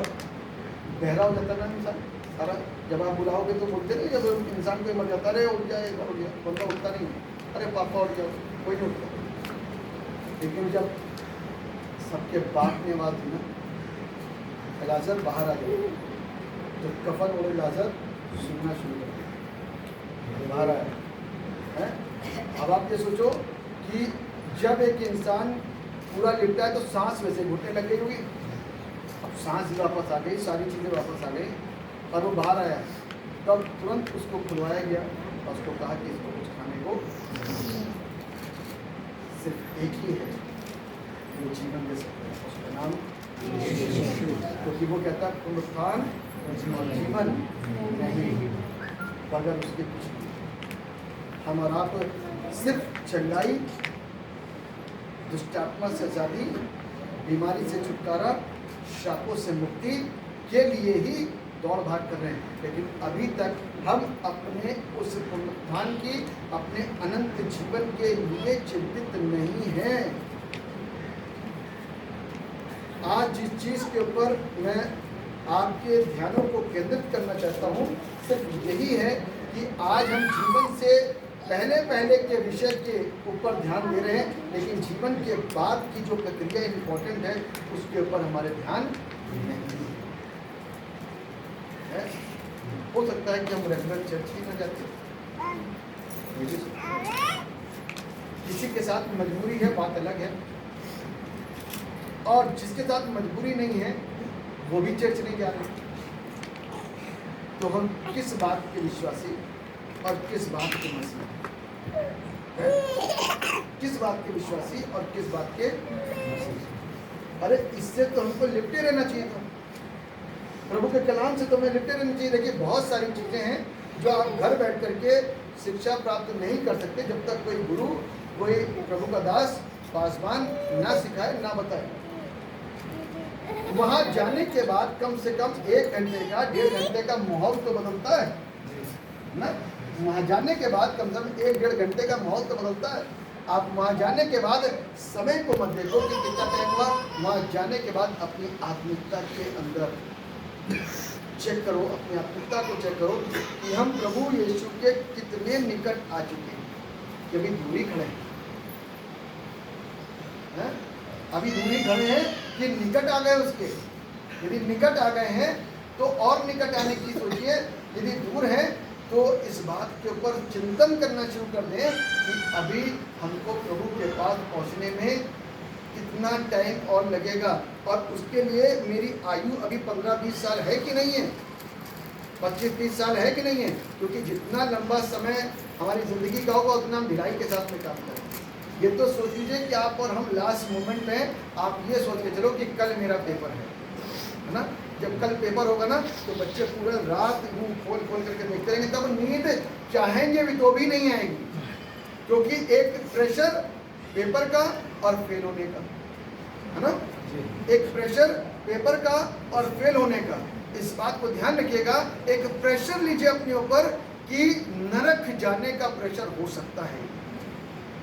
बहरा हो जाता ना इंसान सारा। जब आप बुलाओगे तो बोलते नहीं, जब इंसान कोई मर जाता, अरे उठ जाए उठ गया, बंदा उठता नहीं, अरे पापा उठ जाओ, कोई नहीं उठता। लेकिन जब सबके बाप ने आवाज़ दी ना, लाजर बाहर आ गया, तो कफन ओढ़े लाजर सुनना शुरू कर दिया, बाहर आया है। अब आप ये सोचो कि जब एक इंसान पूरा लिपटा है तो सांस वैसे घुटने लग गई होगी। अब सांस भी वापस आ गई, सारी चीज़ें वापस आ गई और वो बाहर आया। तब तुरंत उसको खुलवाया गया और उसको कहा कि इसको कुछ खाने को सिर्फ एक ही है जो जीवन दे सकता है, उसका नाम क्योंकि वो कहता है पुनरुत्थान और जीवन नहीं, बगैर उसके कुछ नहीं। हम और आप सिर्फ चंगाई, दुष्टात्मा से आजादी, बीमारी से छुटकारा, शापों से मुक्ति के लिए ही दौड़ भाग कर रहे हैं, लेकिन अभी तक हम अपने उस पुनरुत्थान की, अपने अनंत जीवन के लिए चिंतित नहीं हैं। आज जिस चीज़ के ऊपर मैं आपके ध्यानों को केंद्रित करना चाहता हूँ सिर्फ यही है कि आज हम जीवन से पहले के विषय के ऊपर ध्यान दे रहे हैं, लेकिन जीवन के बाद की जो प्रक्रिया इम्पोर्टेंट है उसके ऊपर हमारे ध्यान नहीं है। हो सकता है कि हम रेगुलर चर्च ही न जाते, किसी के साथ मजबूरी है, बात अलग है, और जिसके साथ मजबूरी नहीं है वो भी चर्च नहीं जा रहे। तो हम किस बात के विश्वासी और किस बात के मसीह हैं? किस बात के विश्वासी और किस बात के मसीह? अरे इससे तो हमको लिपटे रहना चाहिए था, प्रभु के कलाम से तो हमें लिपटे रहना चाहिए। देखिए बहुत सारी चीज़ें हैं जो आप घर बैठ करके शिक्षा प्राप्त नहीं कर सकते जब तक कोई गुरु, कोई प्रभु का दास, पासवान ना सिखाए, ना बताए। वहाँ जाने के बाद कम से कम 1 घंटे का, 1.5 घंटे का माहौल तो बदलता है ना। वहाँ जाने के बाद कम से कम 1-1.5 घंटे का माहौल तो बदलता है। आप वहाँ जाने के बाद समय को मत देखो कि कितना टाइम हुआ, वहाँ जाने के बाद अपनी आत्मिकता के अंदर चेक करो, अपनी आत्मिकता को चेक करो कि हम प्रभु यीशु के कितने निकट आ चुके हैं, कि अभी दूरी खड़े हैं, अभी दूरी खड़े हैं कि निकट आ गए उसके। यदि निकट आ गए हैं तो और निकट आने की सोचिए, यदि दूर है तो इस बात के ऊपर चिंतन करना शुरू कर दें कि अभी हमको प्रभु के पास पहुंचने में कितना टाइम और लगेगा, और उसके लिए मेरी आयु अभी 15-20 साल है कि नहीं है, 25-30 साल है कि नहीं है। क्योंकि जितना लंबा समय हमारी ज़िंदगी का होगा उतना हम ढिलाई के साथ में काम करेंगे। ये तो सोच लीजिए कि आप और हम लास्ट मोमेंट में आप ये सोच के चलो कि कल मेरा पेपर है ना। जब कल पेपर होगा ना तो बच्चे पूरा रात मुंह खोल करके देखते रहेंगे, तब नींद चाहेंगे भी तो भी नहीं आएगी, क्योंकि एक प्रेशर पेपर का और फेल होने का है ना। एक प्रेशर पेपर का और फेल होने का, इस बात को ध्यान रखिएगा। एक प्रेशर लीजिए अपने ऊपर कि नरक जाने का प्रेशर हो सकता है,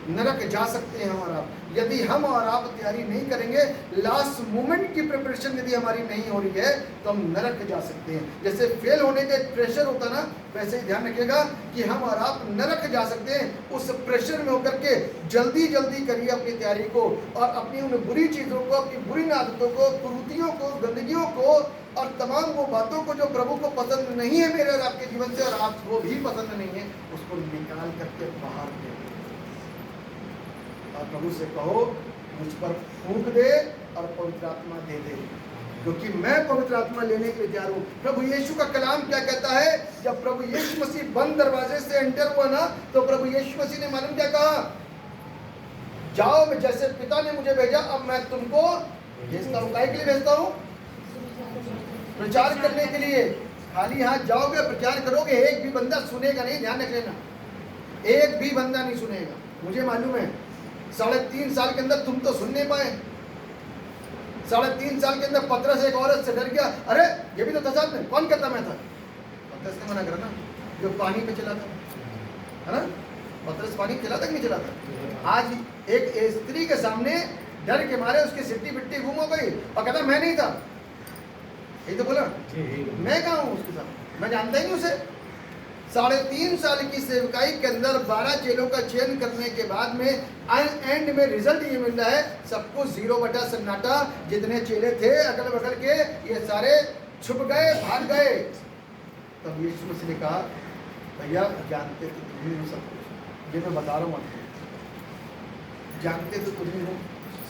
नरक जा सकते हैं हम और आप, यदि हम और आप तैयारी नहीं करेंगे, लास्ट मोमेंट की प्रिपरेशन यदि हमारी नहीं हो रही है तो हम नरक जा सकते हैं। जैसे फेल होने का एक प्रेशर होता ना, वैसे ही ध्यान रखिएगा कि हम और आप नरक जा सकते हैं। उस प्रेशर में होकर के जल्दी जल्दी करिए अपनी तैयारी को, और अपनी उन बुरी चीज़ों को, अपनी बुरी आदतों को, कुरीतियों को, गंदगियों को और तमाम वो बातों को जो प्रभु को पसंद नहीं है मेरे और आपके जीवन से, और आपको भी पसंद नहीं है, उसको निकाल करके बाहर दे और प्रभु से कहो मुझ पर फूंक दे और पवित्र आत्मा दे दे, क्योंकि मैं पवित्र आत्मा लेने के लिए तैयार हूँ। प्रभु यीशु का कलाम क्या कहता है? जब प्रभु यीशु मसीह बंद दरवाजे से एंटर हुआ ना, तो प्रभु यीशु मसीह ने मालूम क्या कहा? जाओ, मैं जैसे पिता ने मुझे भेजा, अब मैं तुमको भेजता हूँ। काय के लिए भेजता हूँ? प्रचार करने के लिए। खाली हाथ जाओगे, प्रचार करोगे, एक भी बंदा सुनेगा नहीं, ध्यान रख लेना, एक भी बंदा नहीं सुनेगा। मुझे मालूम है 3.5 साल के अंदर तुम तो सुन नहीं पाए। 3.5 साल के अंदर पतरस एक औरत से डर गया, अरे ये भी तो था साथ में, कौन कहता मैं था? पतरस ने मना करा ना, जो पानी पे चला था, है ना? पतरस पानी चला था कि नहीं चला था? आज एक स्त्री के सामने डर के मारे उसकी सिट्टी बिट्टी गुम हो गई और कहता मैं नहीं था। यही तो बोला, मैं कहाँ हूँ उसके साथ, मैं जानता ही नहीं उसे। 3.5 साल की सेवकाई के अंदर 12 चेलों का चयन करने के बाद में एंड में रिजल्ट ये मिल रहा है, सबको 0 बटा सन्नाटा। जितने चेले थे अगल बगल के, ये सारे छुप गए, भाग गए। तब यीशु मसीह ने कहा, भैया जानते तो तुम ही हो सब कुछ, ये मैं बता रहा हूँ आपको, जानते तो तुम ही हो,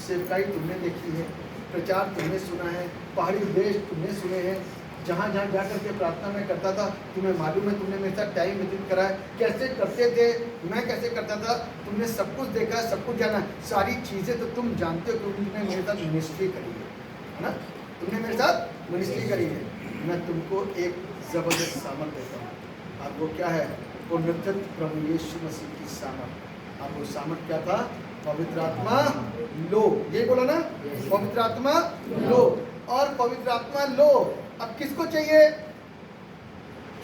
सेवकाई तुमने देखी है, प्रचार तुमने सुना है, पहाड़ी देश तुमने सुने हैं, जहाँ जहाँ जा करके प्रार्थना में करता था, तुम्हें मालूम है, तुमने मेरे साथ टाइम व्यतीत करा है, कैसे करते थे, मैं कैसे करता था, तुमने सब कुछ देखा है, सब कुछ जाना, सारी चीज़ें तो तुम जानते हो, क्योंकि तुमने मेरे साथ मिनिस्ट्री करी है ना, तुमने मेरे साथ मिनिस्ट्री करी है। मैं तुमको एक ज़बरदस्त सामर्थ देता हूँ, और वो क्या है? पुनरुत्थित प्रभु यीशु मसीह की सामर्थ। और वो सामर्थ क्या था? पवित्र आत्मा लो, ये बोला ना, पवित्र आत्मा लो, और पवित्र आत्मा लो। अब किसको चाहिए?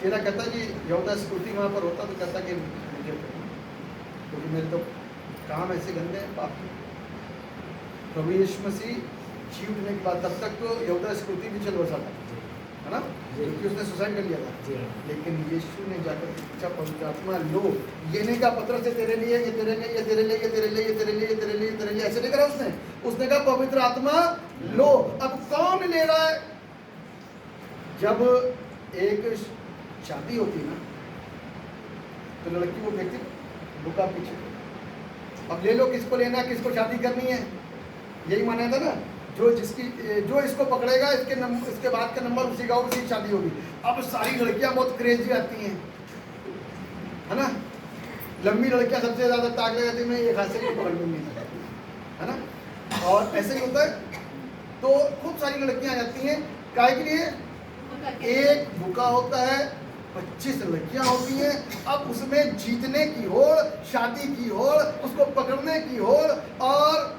चेला कहता जी यहूदा स्कूटी वहाँ पर होता तो कहता कि मुझे, क्योंकि मेरे तो काम ऐसे गंदे हैं, पाप। प्रभु यीशु मसीह जी उठने के बाद तब तक तो यहूदा स्कूटी भी चल बसा था, है ना, क्योंकि उसने सुसाइड कर लिया था। लेकिन यीशु ने जाकर पूछा, पवित्र आत्मा लो, ये नहीं कहा पत्र से तेरे लिए, ये तेरे लिए, ये तेरे लिए, ये तेरे लिए, ये तेरे लिए, ये तेरे लिए, तेरे लिए, ऐसे नहीं करा उसने कहा पवित्र आत्मा लो। अब कौन ले रहा है? जब एक शादी होती ना, तो लड़की वो व्यक्ति लुका पीछे, अब ले लो किसको लेना, किसको शादी करनी है, यही माना था ना, जो इसको पकड़ेगा इसके बाद का नंबर उसी का, उसी शादी होगी। अब सारी लड़कियां बहुत क्रेजी आती हैं, है ना, लंबी लड़कियां सबसे ज़्यादा ताक लगाती, मैं एक हाथ से पकड़ लूँगी, है ना, और ऐसे ही होता है। तो खूब सारी लड़कियां आ जाती हैं, काय के लिए? एक बुका होता है, 25 लड़कियां होती हैं, अब उसमें जीतने की होड़, शादी की होड़, उसको पकड़ने की होड़, और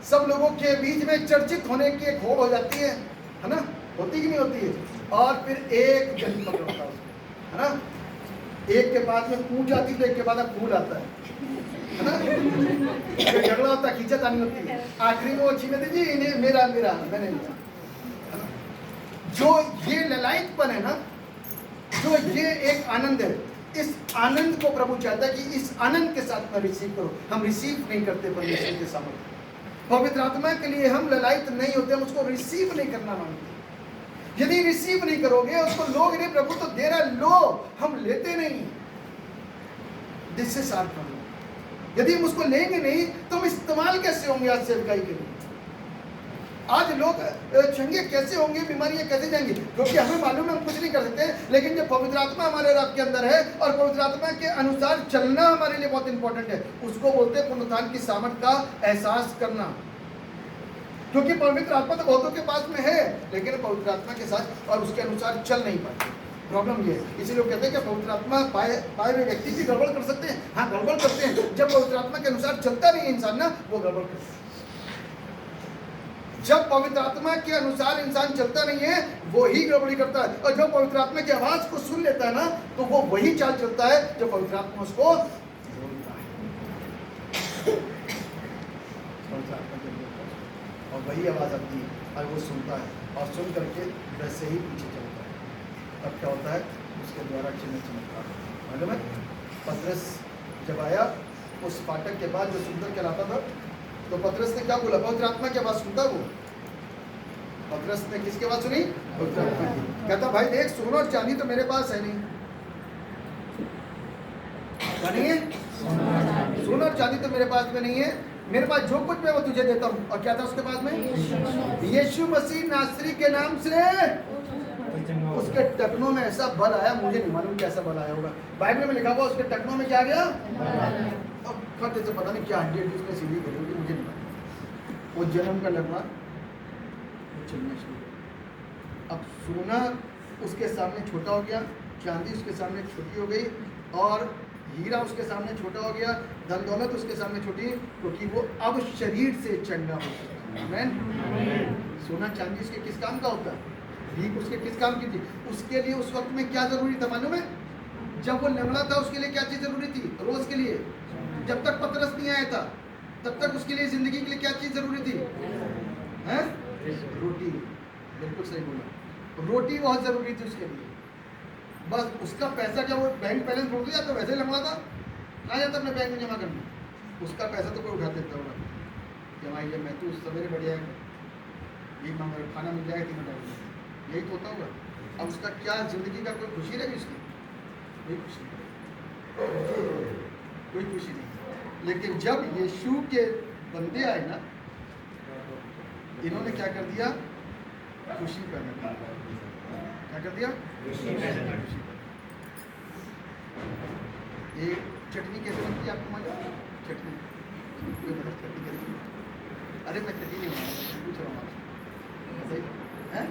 सब लोगों के बीच में चर्चित होने की एक होड़ हो जाती है ना, होती कि नहीं होती है? और फिर एक जन पकड़ता है उसको, है ना, एक के बाद में पूंछ आती तो एक के बाद फूल आता है ना, झगड़ा होता है, खींचातानी होती है, आखिरी में वो छीने दीजिए, इन्हें मेरा मेरा मैंने लिया। जो ये ललायतपन है ना, जो ये एक आनंद है, इस आनंद को प्रभु चाहता है कि इस आनंद के साथ में रिसीव करो। हम रिसीव नहीं करते परमेश्वर के सामर्थ्य, पवित्र आत्मा के लिए हम ललायत नहीं होते, हम उसको रिसीव नहीं करना मांगते। यदि रिसीव नहीं करोगे, उसको लोग नहीं, प्रभु तो दे रहा, लो, हम लेते नहीं। This is our problem. यदि हम उसको लेंगे नहीं तो हम इस्तेमाल कैसे होंगे आज सेवकाई के लिए? आज लोग चंगे कैसे होंगे, बीमारियां कैसे जाएंगी? क्योंकि हमें मालूम है हम कुछ नहीं कर सकते, लेकिन जब पवित्र आत्मा हमारे रब के अंदर है और पवित्र आत्मा के अनुसार चलना हमारे लिए बहुत इंपॉर्टेंट है। उसको बोलते हैं पुनरुत्थान की सामर्थ का एहसास करना। क्योंकि पवित्र आत्मा तो बहुतों के पास में है, लेकिन पवित्र आत्मा के साथ और उसके अनुसार चल नहीं पाते। प्रॉब्लम ये है, इसीलिए लोग कहते हैं कि पवित्र आत्मा पाए हुए व्यक्ति भी गड़बड़ कर सकते हैं। हाँ, गड़बड़ करते हैं, जब पवित्र आत्मा के अनुसार चलता नहीं है इंसान ना, वो गड़बड़ करता है। जब पवित्र आत्मा के अनुसार इंसान चलता नहीं है वो ही गड़बड़ी करता है, और जो पवित्र आत्मा की आवाज को सुन लेता है ना तो वो वही चाल चलता है जो पवित्र आत्मा उसको बोलता है। पवित्र आत्मा जब बोलता है और वही आवाज आती है और वो सुनता है और सुन करके वैसे ही पीछे चलता है, तब क्या होता है उसके द्वारा चिन्ह चमत्कार। मालूम है पतरस जब आया उस फाटक के बाद जो सुंदर कहलाता था, तो पतरस ने क्या बोला? पवित्र आत्मा की आवाज सुनता वो। पतरस ने किसकी आवाज सुनी? पवित्र आत्मा की। कहता भाई देख सोना और चांदी तो मेरे पास है नहीं, क्या नहीं है? सोना और चांदी तो मेरे पास में नहीं है, मेरे पास जो कुछ मैं वो तुझे देता हूँ। और क्या था उसके पास में? यीशु मसीह नासरी के नाम से उसके टखनों में ऐसा बल आया, मुझे नहीं मालूम कैसा बल आया होगा। बाइबल में लिखा हुआ उसके टखनों में क्या गया? अब खत से पता नहीं क्या हड्डी उसमें सीधी करी होगी, मुझे नहीं मालूम। वो जन्म का लगवा चलना शुरू। अब सोना उसके सामने छोटा हो गया, चांदी उसके सामने छोटी हो गई, और हीरा उसके सामने छोटा हो गया, धन दौलत उसके सामने छोटी, क्योंकि वो अब शरीर से चंगा हो चुका। आमीन। सोना चांदी उसके किस काम का होता है? भीख उसके किस काम की थी? उसके लिए उस वक्त में क्या जरूरी था मालूम है? जब वो लंगड़ा था उसके लिए क्या चीज जरूरी थी? रोज के लिए, जब तक पतरस नहीं आया था तब तक उसके लिए जिंदगी के लिए क्या चीज जरूरी थी? हैं? रोटी। बिल्कुल सही बोला, रोटी बहुत जरूरी थी उसके लिए। बस उसका पैसा क्या वो बैंक बैलेंस छोड़ दिया तो वैसे ही लंगड़ा था, कहाँ जाता अपने बैंक में जमा करने? उसका पैसा तो कोई उठा देता होगा, जमाई जब मैं तो सवेरे बढ़िया ये मांग खाना मिल जाएगा 3 घंटे, यही तो होता होगा। अब उसका क्या जिंदगी का कोई खुशी रहेगी उसकी? कोई खुशी नहीं, कोई खुशी नहीं। लेकिन जब यीशु के बंदे आए ना, इन्होंने क्या कर दिया? खुशी पैदा कर दी। क्या कर दिया? खुशी पैदा कर दी। ये चटनी कैसे बनती है आपको मालूम? चटनी कोई बता चटनी कैसे? अरे मैं चटनी नहीं बना, पूछ रहा हूँ आपसे हैं?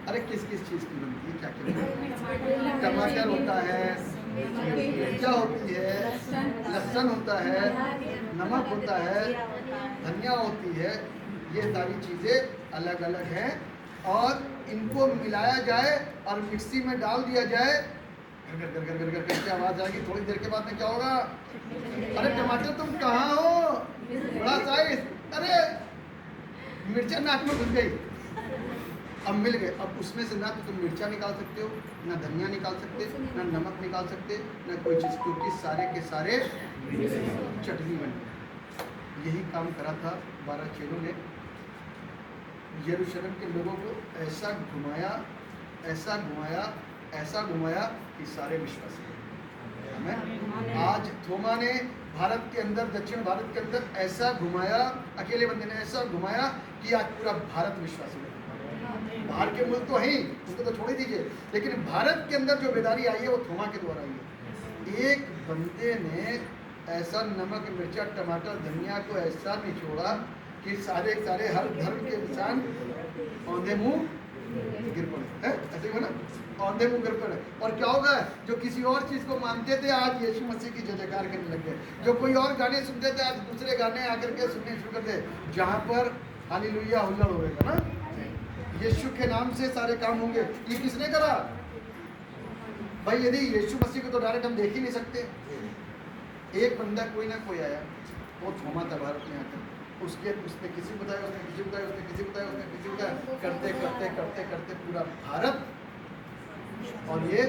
अरे किस किस चीज़ की बनती है? क्या क्या बनती है? टमाटर होता है, मिर्चा होती है, लहसुन होता है, नमक होता है, धनिया होती है। ये सारी चीज़ें अलग अलग हैं, और इनको मिलाया जाए और मिक्सी में डाल दिया जाए, घर घर घर घर घर करके आवाज़ आएगी। थोड़ी देर के बाद में क्या होगा? अरे टमाटर तुम कहाँ हो? बड़ा साइज। अरे मिर्चा नाक में घुस गई, अब मिल गए। अब उसमें से ना तो तुम मिर्चा निकाल सकते हो, ना धनिया निकाल सकते, ना नमक निकाल सकते, ना कोई चीज़, क्योंकि सारे के सारे चटनी बन गए। यही काम करा था 12 चेलों ने। यरूशलेम के लोगों को ऐसा घुमाया, ऐसा घुमाया, ऐसा घुमाया कि सारे विश्वासी हो गए। आमीन। आज थोमा ने भारत के अंदर, दक्षिण भारत के अंदर ऐसा घुमाया, अकेले बंदे ने ऐसा घुमाया कि आज पूरा भारत विश्वासी हो। बाहर के मुल्क तो हैं, उसको तो छोड़ ही दीजिए, लेकिन भारत के अंदर जो बेदारी आई है वो थोमा के द्वारा आई है। एक बंदे ने ऐसा नमक, मिर्चा, टमाटर, धनिया को ऐसा निचोड़ा कि सारे सारे हर धर्म के इंसान औंधे मुंह गिर पड़े। ऐसे ही हो ना, औंधे मुंह गिर पड़े। और क्या होगा? जो किसी और चीज़ को मानते थे आज यीशु मसीह की जय जयकार करने लग गए। जो कोई और गाने सुनते थे आज दूसरे गाने आकर के सुनने शुरू कर दे, जहाँ पर हालेलुया हुल्लड़ होगा ना, यीशु के नाम से सारे काम होंगे। ये किसने करा भाई? यदि यीशु मसीह को तो डायरेक्ट हम देख ही नहीं सकते। एक बंदा कोई ना कोई आया, वो थोमा था भारत में आकर, उसने किसी को बताया, उसने किसी को बताया, उसने किसी को बताया, उसने किसी को बताया, करते करते करते करते पूरा भारत। और ये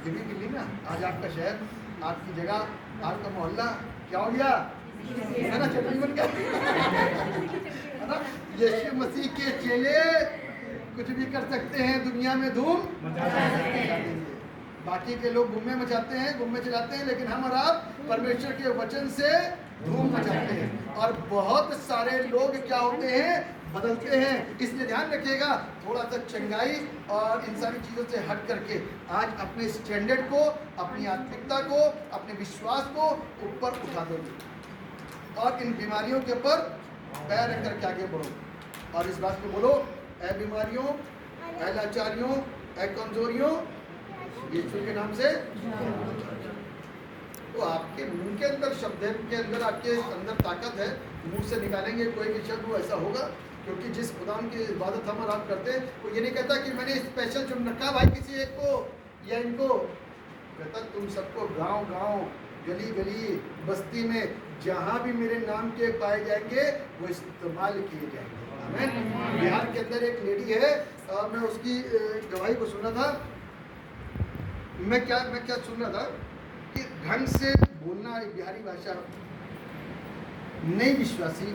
भी दिल्ली ना, आज आपका शहर, आपकी जगह, आपका मोहल्ला क्या हो गया है ना? चटनी बन गया है ना? यीशु मसीह के चेले कुछ भी कर सकते हैं, दुनिया में धूम मचा देंगे। बाकी के लोग घूमे मचाते हैं, घूमे चलाते हैं, लेकिन हम और आप परमेश्वर के वचन से धूम मचाते हैं। और बहुत सारे लोग क्या होते हैं? बदलते हैं। इसलिए ध्यान रखिएगा, थोड़ा सा चंगाई और इन सारी चीज़ों से हट करके आज अपने स्टैंडर्ड को, अपनी आत्मिकता को, अपने विश्वास को ऊपर उठा दो, और इन बीमारियों के ऊपर पैर रख करके आगे बढ़ो। और इस बात को बोलो, ऐ बीमारियों, ऐ लाचारियों, ऐ कमजोरियों, यीशु के नाम से तो आपके मुंह के अंदर शब्द है, उनके अंदर आपके अंदर ताकत है, मुंह से निकालेंगे कोई भी शब्द वो ऐसा होगा। क्योंकि जिस खुदा की इबादत हम और आप करते हैं वो ये नहीं कहता कि मैंने स्पेशल चुन रखा भाई किसी एक को या इनको, कहता तुम सबको गांव गांव गली गली बस्ती में जहाँ भी मेरे नाम के पाए जाएंगे वो इस्तेमाल किए जाएंगे। आमीन। बिहार के अंदर एक लेडी है और मैं उसकी गवाही को सुना था। मैं क्या सुन रहा था कि ढंग से बोलना एक बिहारी भाषा नहीं विश्वासी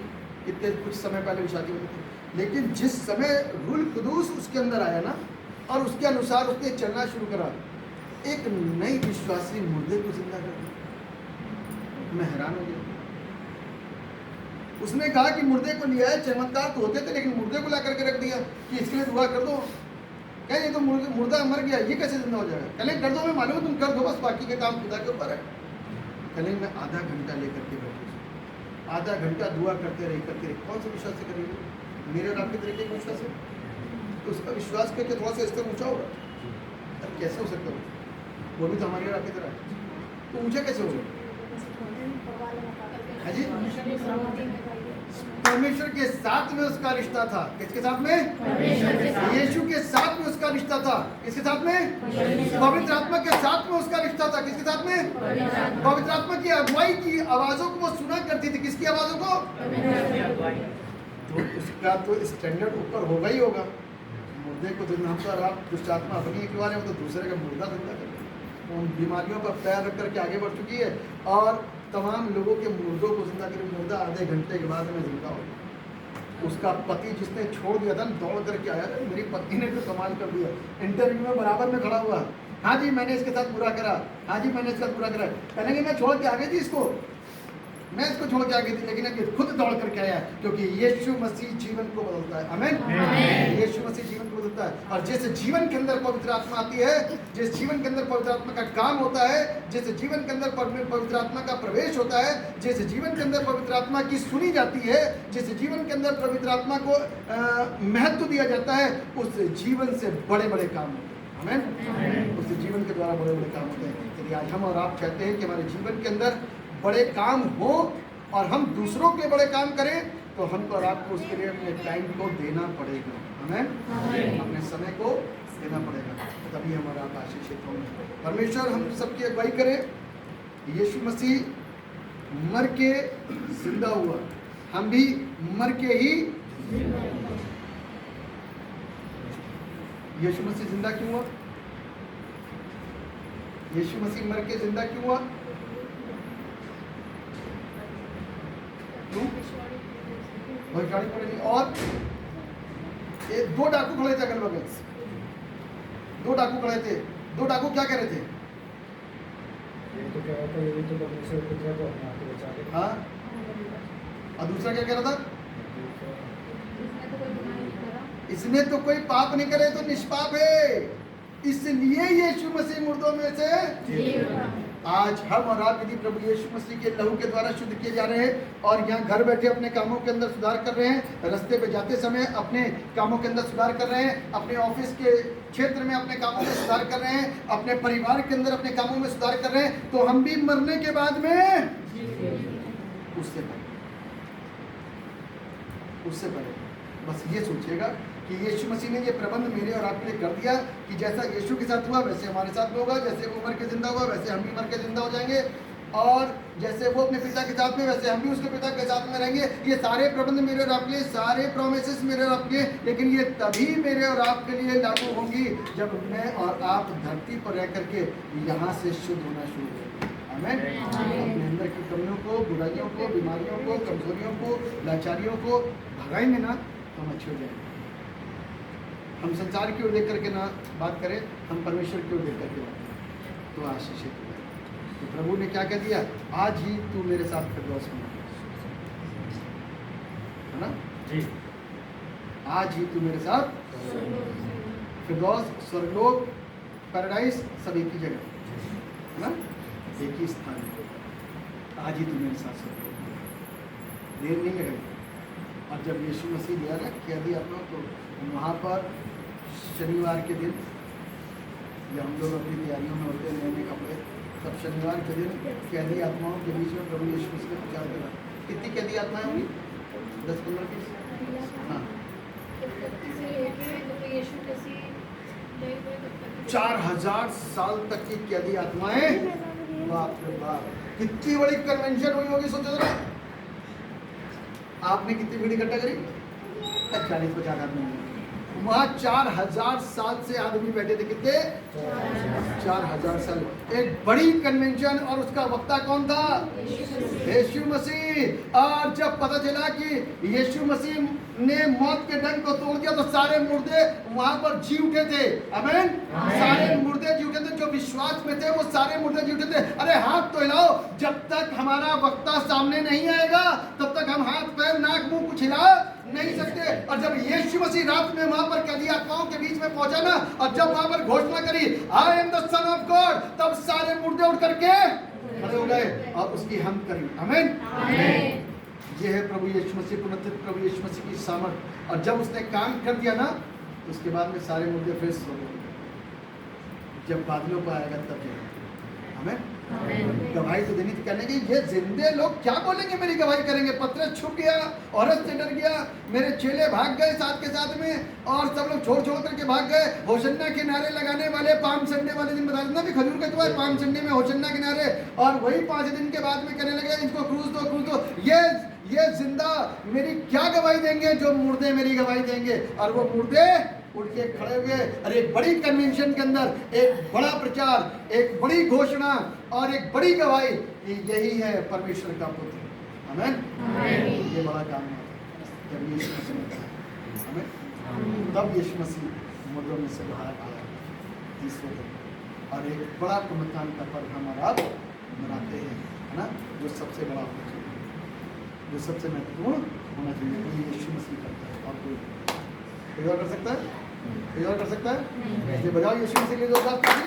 कितने कुछ समय पहले विश्वासी होती थी, लेकिन जिस समय रूल कुदूस उसके अंदर आया ना और उसके अनुसार उसने चलना शुरू करा, एक नई विश्वासी मुर्दे को जिंदा कर दिया। मैं हैरान हो गया। उसने कहा कि मुर्दे को लिया है, चमत्कार तो होते थे लेकिन मुर्दे को ला करके रख दिया कि इसके लिए दुआ कर दो। कह ये तो मुर्दा मर गया, ये कैसे जिंदा हो जाएगा? कहले कर दो, मैं मालूम तुम कर दो, बस बाकी के काम खुदा के ऊपर है। कहले मैं आधा घंटा लेकर के बैठी, आधा घंटा दुआ करते रहे। कौन सा विश्वास से करेंगे? मेरे और आपके तरीके का विश्वास है तो उसका विश्वास करके थोड़ा सा स्तर ऊंचा होगा। अब कैसे हो सकता हो? वो भी तो हमारी और आपकी तरह है, तो ऊंचा कैसे होगा? हाँ जी, परमेश्वर के साथ में उसका रिश्ता था। किसके साथ में? यीशु के साथ में उसका रिश्ता था। किसके साथ में? पवित्र आत्मा के साथ में उसका रिश्ता था। किसके साथ में? पवित्र आत्मा की अगुवाई की आवाजों को वो सुना करती थी। किसकी आवाजों को? तो उसका तो स्टैंडर्ड ऊपर होगा ही होगा। मुर्दे को जिंदा हम तो आप दुष्ट आत्मा अपनी एक बार तो दूसरे का मुर्दा जिंदा कर उन बीमारियों पर पैर रख करके आगे बढ़ चुकी है और तमाम लोगों के मुर्दों को जिंदा करें। मुर्दा आधे घंटे के बाद में जिंदा हो गया। उसका पति जिसने छोड़ दिया था दौड़ करके आया, मेरी पत्नी ने तो कमाल कर दिया, इंटरव्यू में बराबर में खड़ा हुआ, हाँ जी मैंने इसके साथ बुरा करा, हाँ जी मैंने इसके साथ बुरा करा। कहने मैं छोड़ के आ गई थी इसको, मैं इसको छोड़ के आ गई थी, लेकिन अभी खुद दौड़ करके आया क्योंकि यीशु मसीह जीवन को बदलता है। आमीन। यीशु मसीह जीवन को बदलता है और जिस जीवन के अंदर पवित्र आत्मा आती है, जिस जीवन के अंदर पवित्र आत्मा का काम होता है, जिस जीवन के अंदर पवित्र आत्मा का प्रवेश होता है, जिस जीवन के अंदर पवित्र आत्मा की सुनी जाती है, जिस जीवन के अंदर पवित्र आत्मा को महत्व दिया जाता है, उस जीवन से बड़े बड़े काम होते हैं। आमीन। उस जीवन के द्वारा बड़े बड़े काम होते हैं। यदि आज हम और आप चाहते हैं कि हमारे जीवन के अंदर बड़े काम हो और हम दूसरों के बड़े काम करें, तो हमको और आपको उसके लिए अपने टाइम को देना पड़ेगा। हमें अपने समय को देना पड़ेगा, तभी हमारा आप आशीषित होंगे। परमेश्वर हम सबकी अगुवाई करे। यीशु मसीह मर के जिंदा हुआ, हम भी मर के ही। यीशु मसीह जिंदा क्यों हुआ? यीशु मसीह मर के जिंदा क्यों हुआ? भविष्यवाणी पढ़ेगी। और ये दो डाकू खड़े थे अगल बगल, दो डाकू खड़े थे। दो डाकू क्या कह रहे थे? ये तो कह रहा था ये तो परमेश्वर को क्या तो अपने आप को बचा ले। हाँ, और दूसरा क्या कह रहा था? इसने तो कोई पाप नहीं करे तो निष्पाप है, इसलिए यीशु मसीह मुर्दों में से आज हम और आप यदि प्रभु यीशु मसीह के लहू के द्वारा शुद्ध किए जा रहे हैं और यहाँ घर बैठे अपने कामों के अंदर सुधार कर रहे हैं, रास्ते पे जाते समय अपने कामों के अंदर सुधार कर रहे हैं, अपने ऑफिस के क्षेत्र में अपने कामों में सुधार कर रहे हैं, अपने परिवार के अंदर अपने कामों में सुधार कर रहे हैं, तो हम भी मरने के बाद में उससे पहले बस ये सोचिएगा कि यीशु मसीह ने ये प्रबंध मेरे और आपके लिए कर दिया कि जैसा यीशु के साथ हुआ वैसे हमारे साथ भी होगा, जैसे वो मर के जिंदा हुआ वैसे हम भी मर के जिंदा हो जाएंगे, और जैसे वो अपने पिता के साथ में वैसे हम भी उसके पिता के साथ में रहेंगे। ये सारे प्रबंध मेरे और आपके लिए, सारे प्रोमिसेस मेरे और आपके, लेकिन ये तभी मेरे और आपके लिए लागू होंगी जब मैं और आप धरती पर रह करके यहाँ से शुद्ध होना शुरू करेंगे। आमीन। अपने अंदर की कमियों को, बुराइयों को, बीमारियों को, कमजोरियों को, लाचारियों को भगाएंगे ना तो हम अच्छे हो जाएंगे। हम संसार की ओर देख करके ना बात करें, हम परमेश्वर की ओर देख करके बात करें तो आशीषित हो जाए। तो प्रभु ने क्या कह दिया? आज ही तू मेरे साथ फिरदौस में, है ना जी, आज ही तू मेरे साथ फिरदौस, स्वर्गलोक, पैराडाइज सब एक ही जगह, है ना, एक ही स्थान। आज ही तू मेरे साथ स्वर्गलोक, देर नहीं लगेगी। और जब यीशु मसीह गया ना कह दिया अपना, तो वहाँ पर शनिवार के दिन जब हम लोग अपनी तैयारियों में होते हैं, नए नए कपड़े तब शनिवार के दिन कैदी आत्माओं के बीच में प्रभु यीशु मसीह का प्रचार करा। कितनी कैदी आत्माएं होंगी? 10, 15, 20? हाँ, 4000 साल तक की कैदी आत्माएं। बाप रे बाप, कितनी बड़ी कन्वेंशन हुई होगी, सोचो जरा। आपने कितनी भीड़ इकट्ठा करी? 40-50 आदमी। वहां 4000 साल से आदमी बैठे थे। कितने? 4000 साल। एक बड़ी कन्वेंशन, और उसका वक्ता कौन था? यीशु मसीह। और जब पता चला कि यीशु मसीह ने मौत के डंक को तोड़ दिया तो सारे मुर्दे वहां पर जी उठे थे। आमीन। सारे मुर्दे जी उठे थे, जो विश्वास में थे वो सारे मुर्दे जी उठे थे। अरे हाथ तो हिलाओ, जब तक हमारा वक्ता सामने नहीं आएगा तब तक हम हाथ पैर नाक मुंह कुछ हिला नहीं सकते। और जब यीशु मसीह रात में वहां पर कैदी आत्माओं के बीच में पहुंचा ना, और जब वहां पर घोषणा करी I am the son of God, तब सारे मुर्दे उठ करके खड़े हो गए और उसकी हम करी। आमीन। ये है प्रभु यीशु मसीह, पुनरुत्थित प्रभु यीशु मसीह की सामर्थ। और जब उसने काम कर दिया ना, तो उसके बाद में सारे मुर्दे फिर सो गए। जब बादलों पर आएगा तब हमें गवाही तो देनी थी। कहने की ये जिंदे लोग क्या बोलेंगे, मेरी गवाही करेंगे। पतरस छुप गया, औरत से डर गया, मेरे चेले भाग गए साथ के साथ में, और सब लोग छोड़ छोड़ करके भाग गए। होशन्ना के नारे लगाने वाले पाम संडे वाले दिन बता देना भी, खजूर का त्योहार पाम संडे में होशन्ना के नारे, और वही 5 दिन के बाद में कहने लगे इनको क्रूस दो, क्रूस दो। ये जिंदा मेरी क्या गवाही देंगे, जो मुर्दे मेरी गवाही देंगे। और वो मुर्दे उठ के खड़े हुए। और एक बड़ी कन्वेंशन के अंदर एक बड़ा प्रचार, एक बड़ी घोषणा और एक बड़ी गवाही कि यही है परमेश्वर का पुत्र। आमीन। ये बड़ा काम है जब यीशु मसीह ने कहा। आमीन। तब यीशु मसीह मुर्दों में से बाहर आया 30 दिन, और एक बड़ा पुनरुत्थान का पर्व हम और आप मनाते हैं, है ना, जो सबसे बड़ा होना चाहिए, जो सबसे महत्वपूर्ण होना चाहिए, वो यीशु मसीह करता है। और कोई और कर सकता है? कोई और कर सकता है? इसलिए बजाओ यीशु मसीह के लिए जोरदार ताली।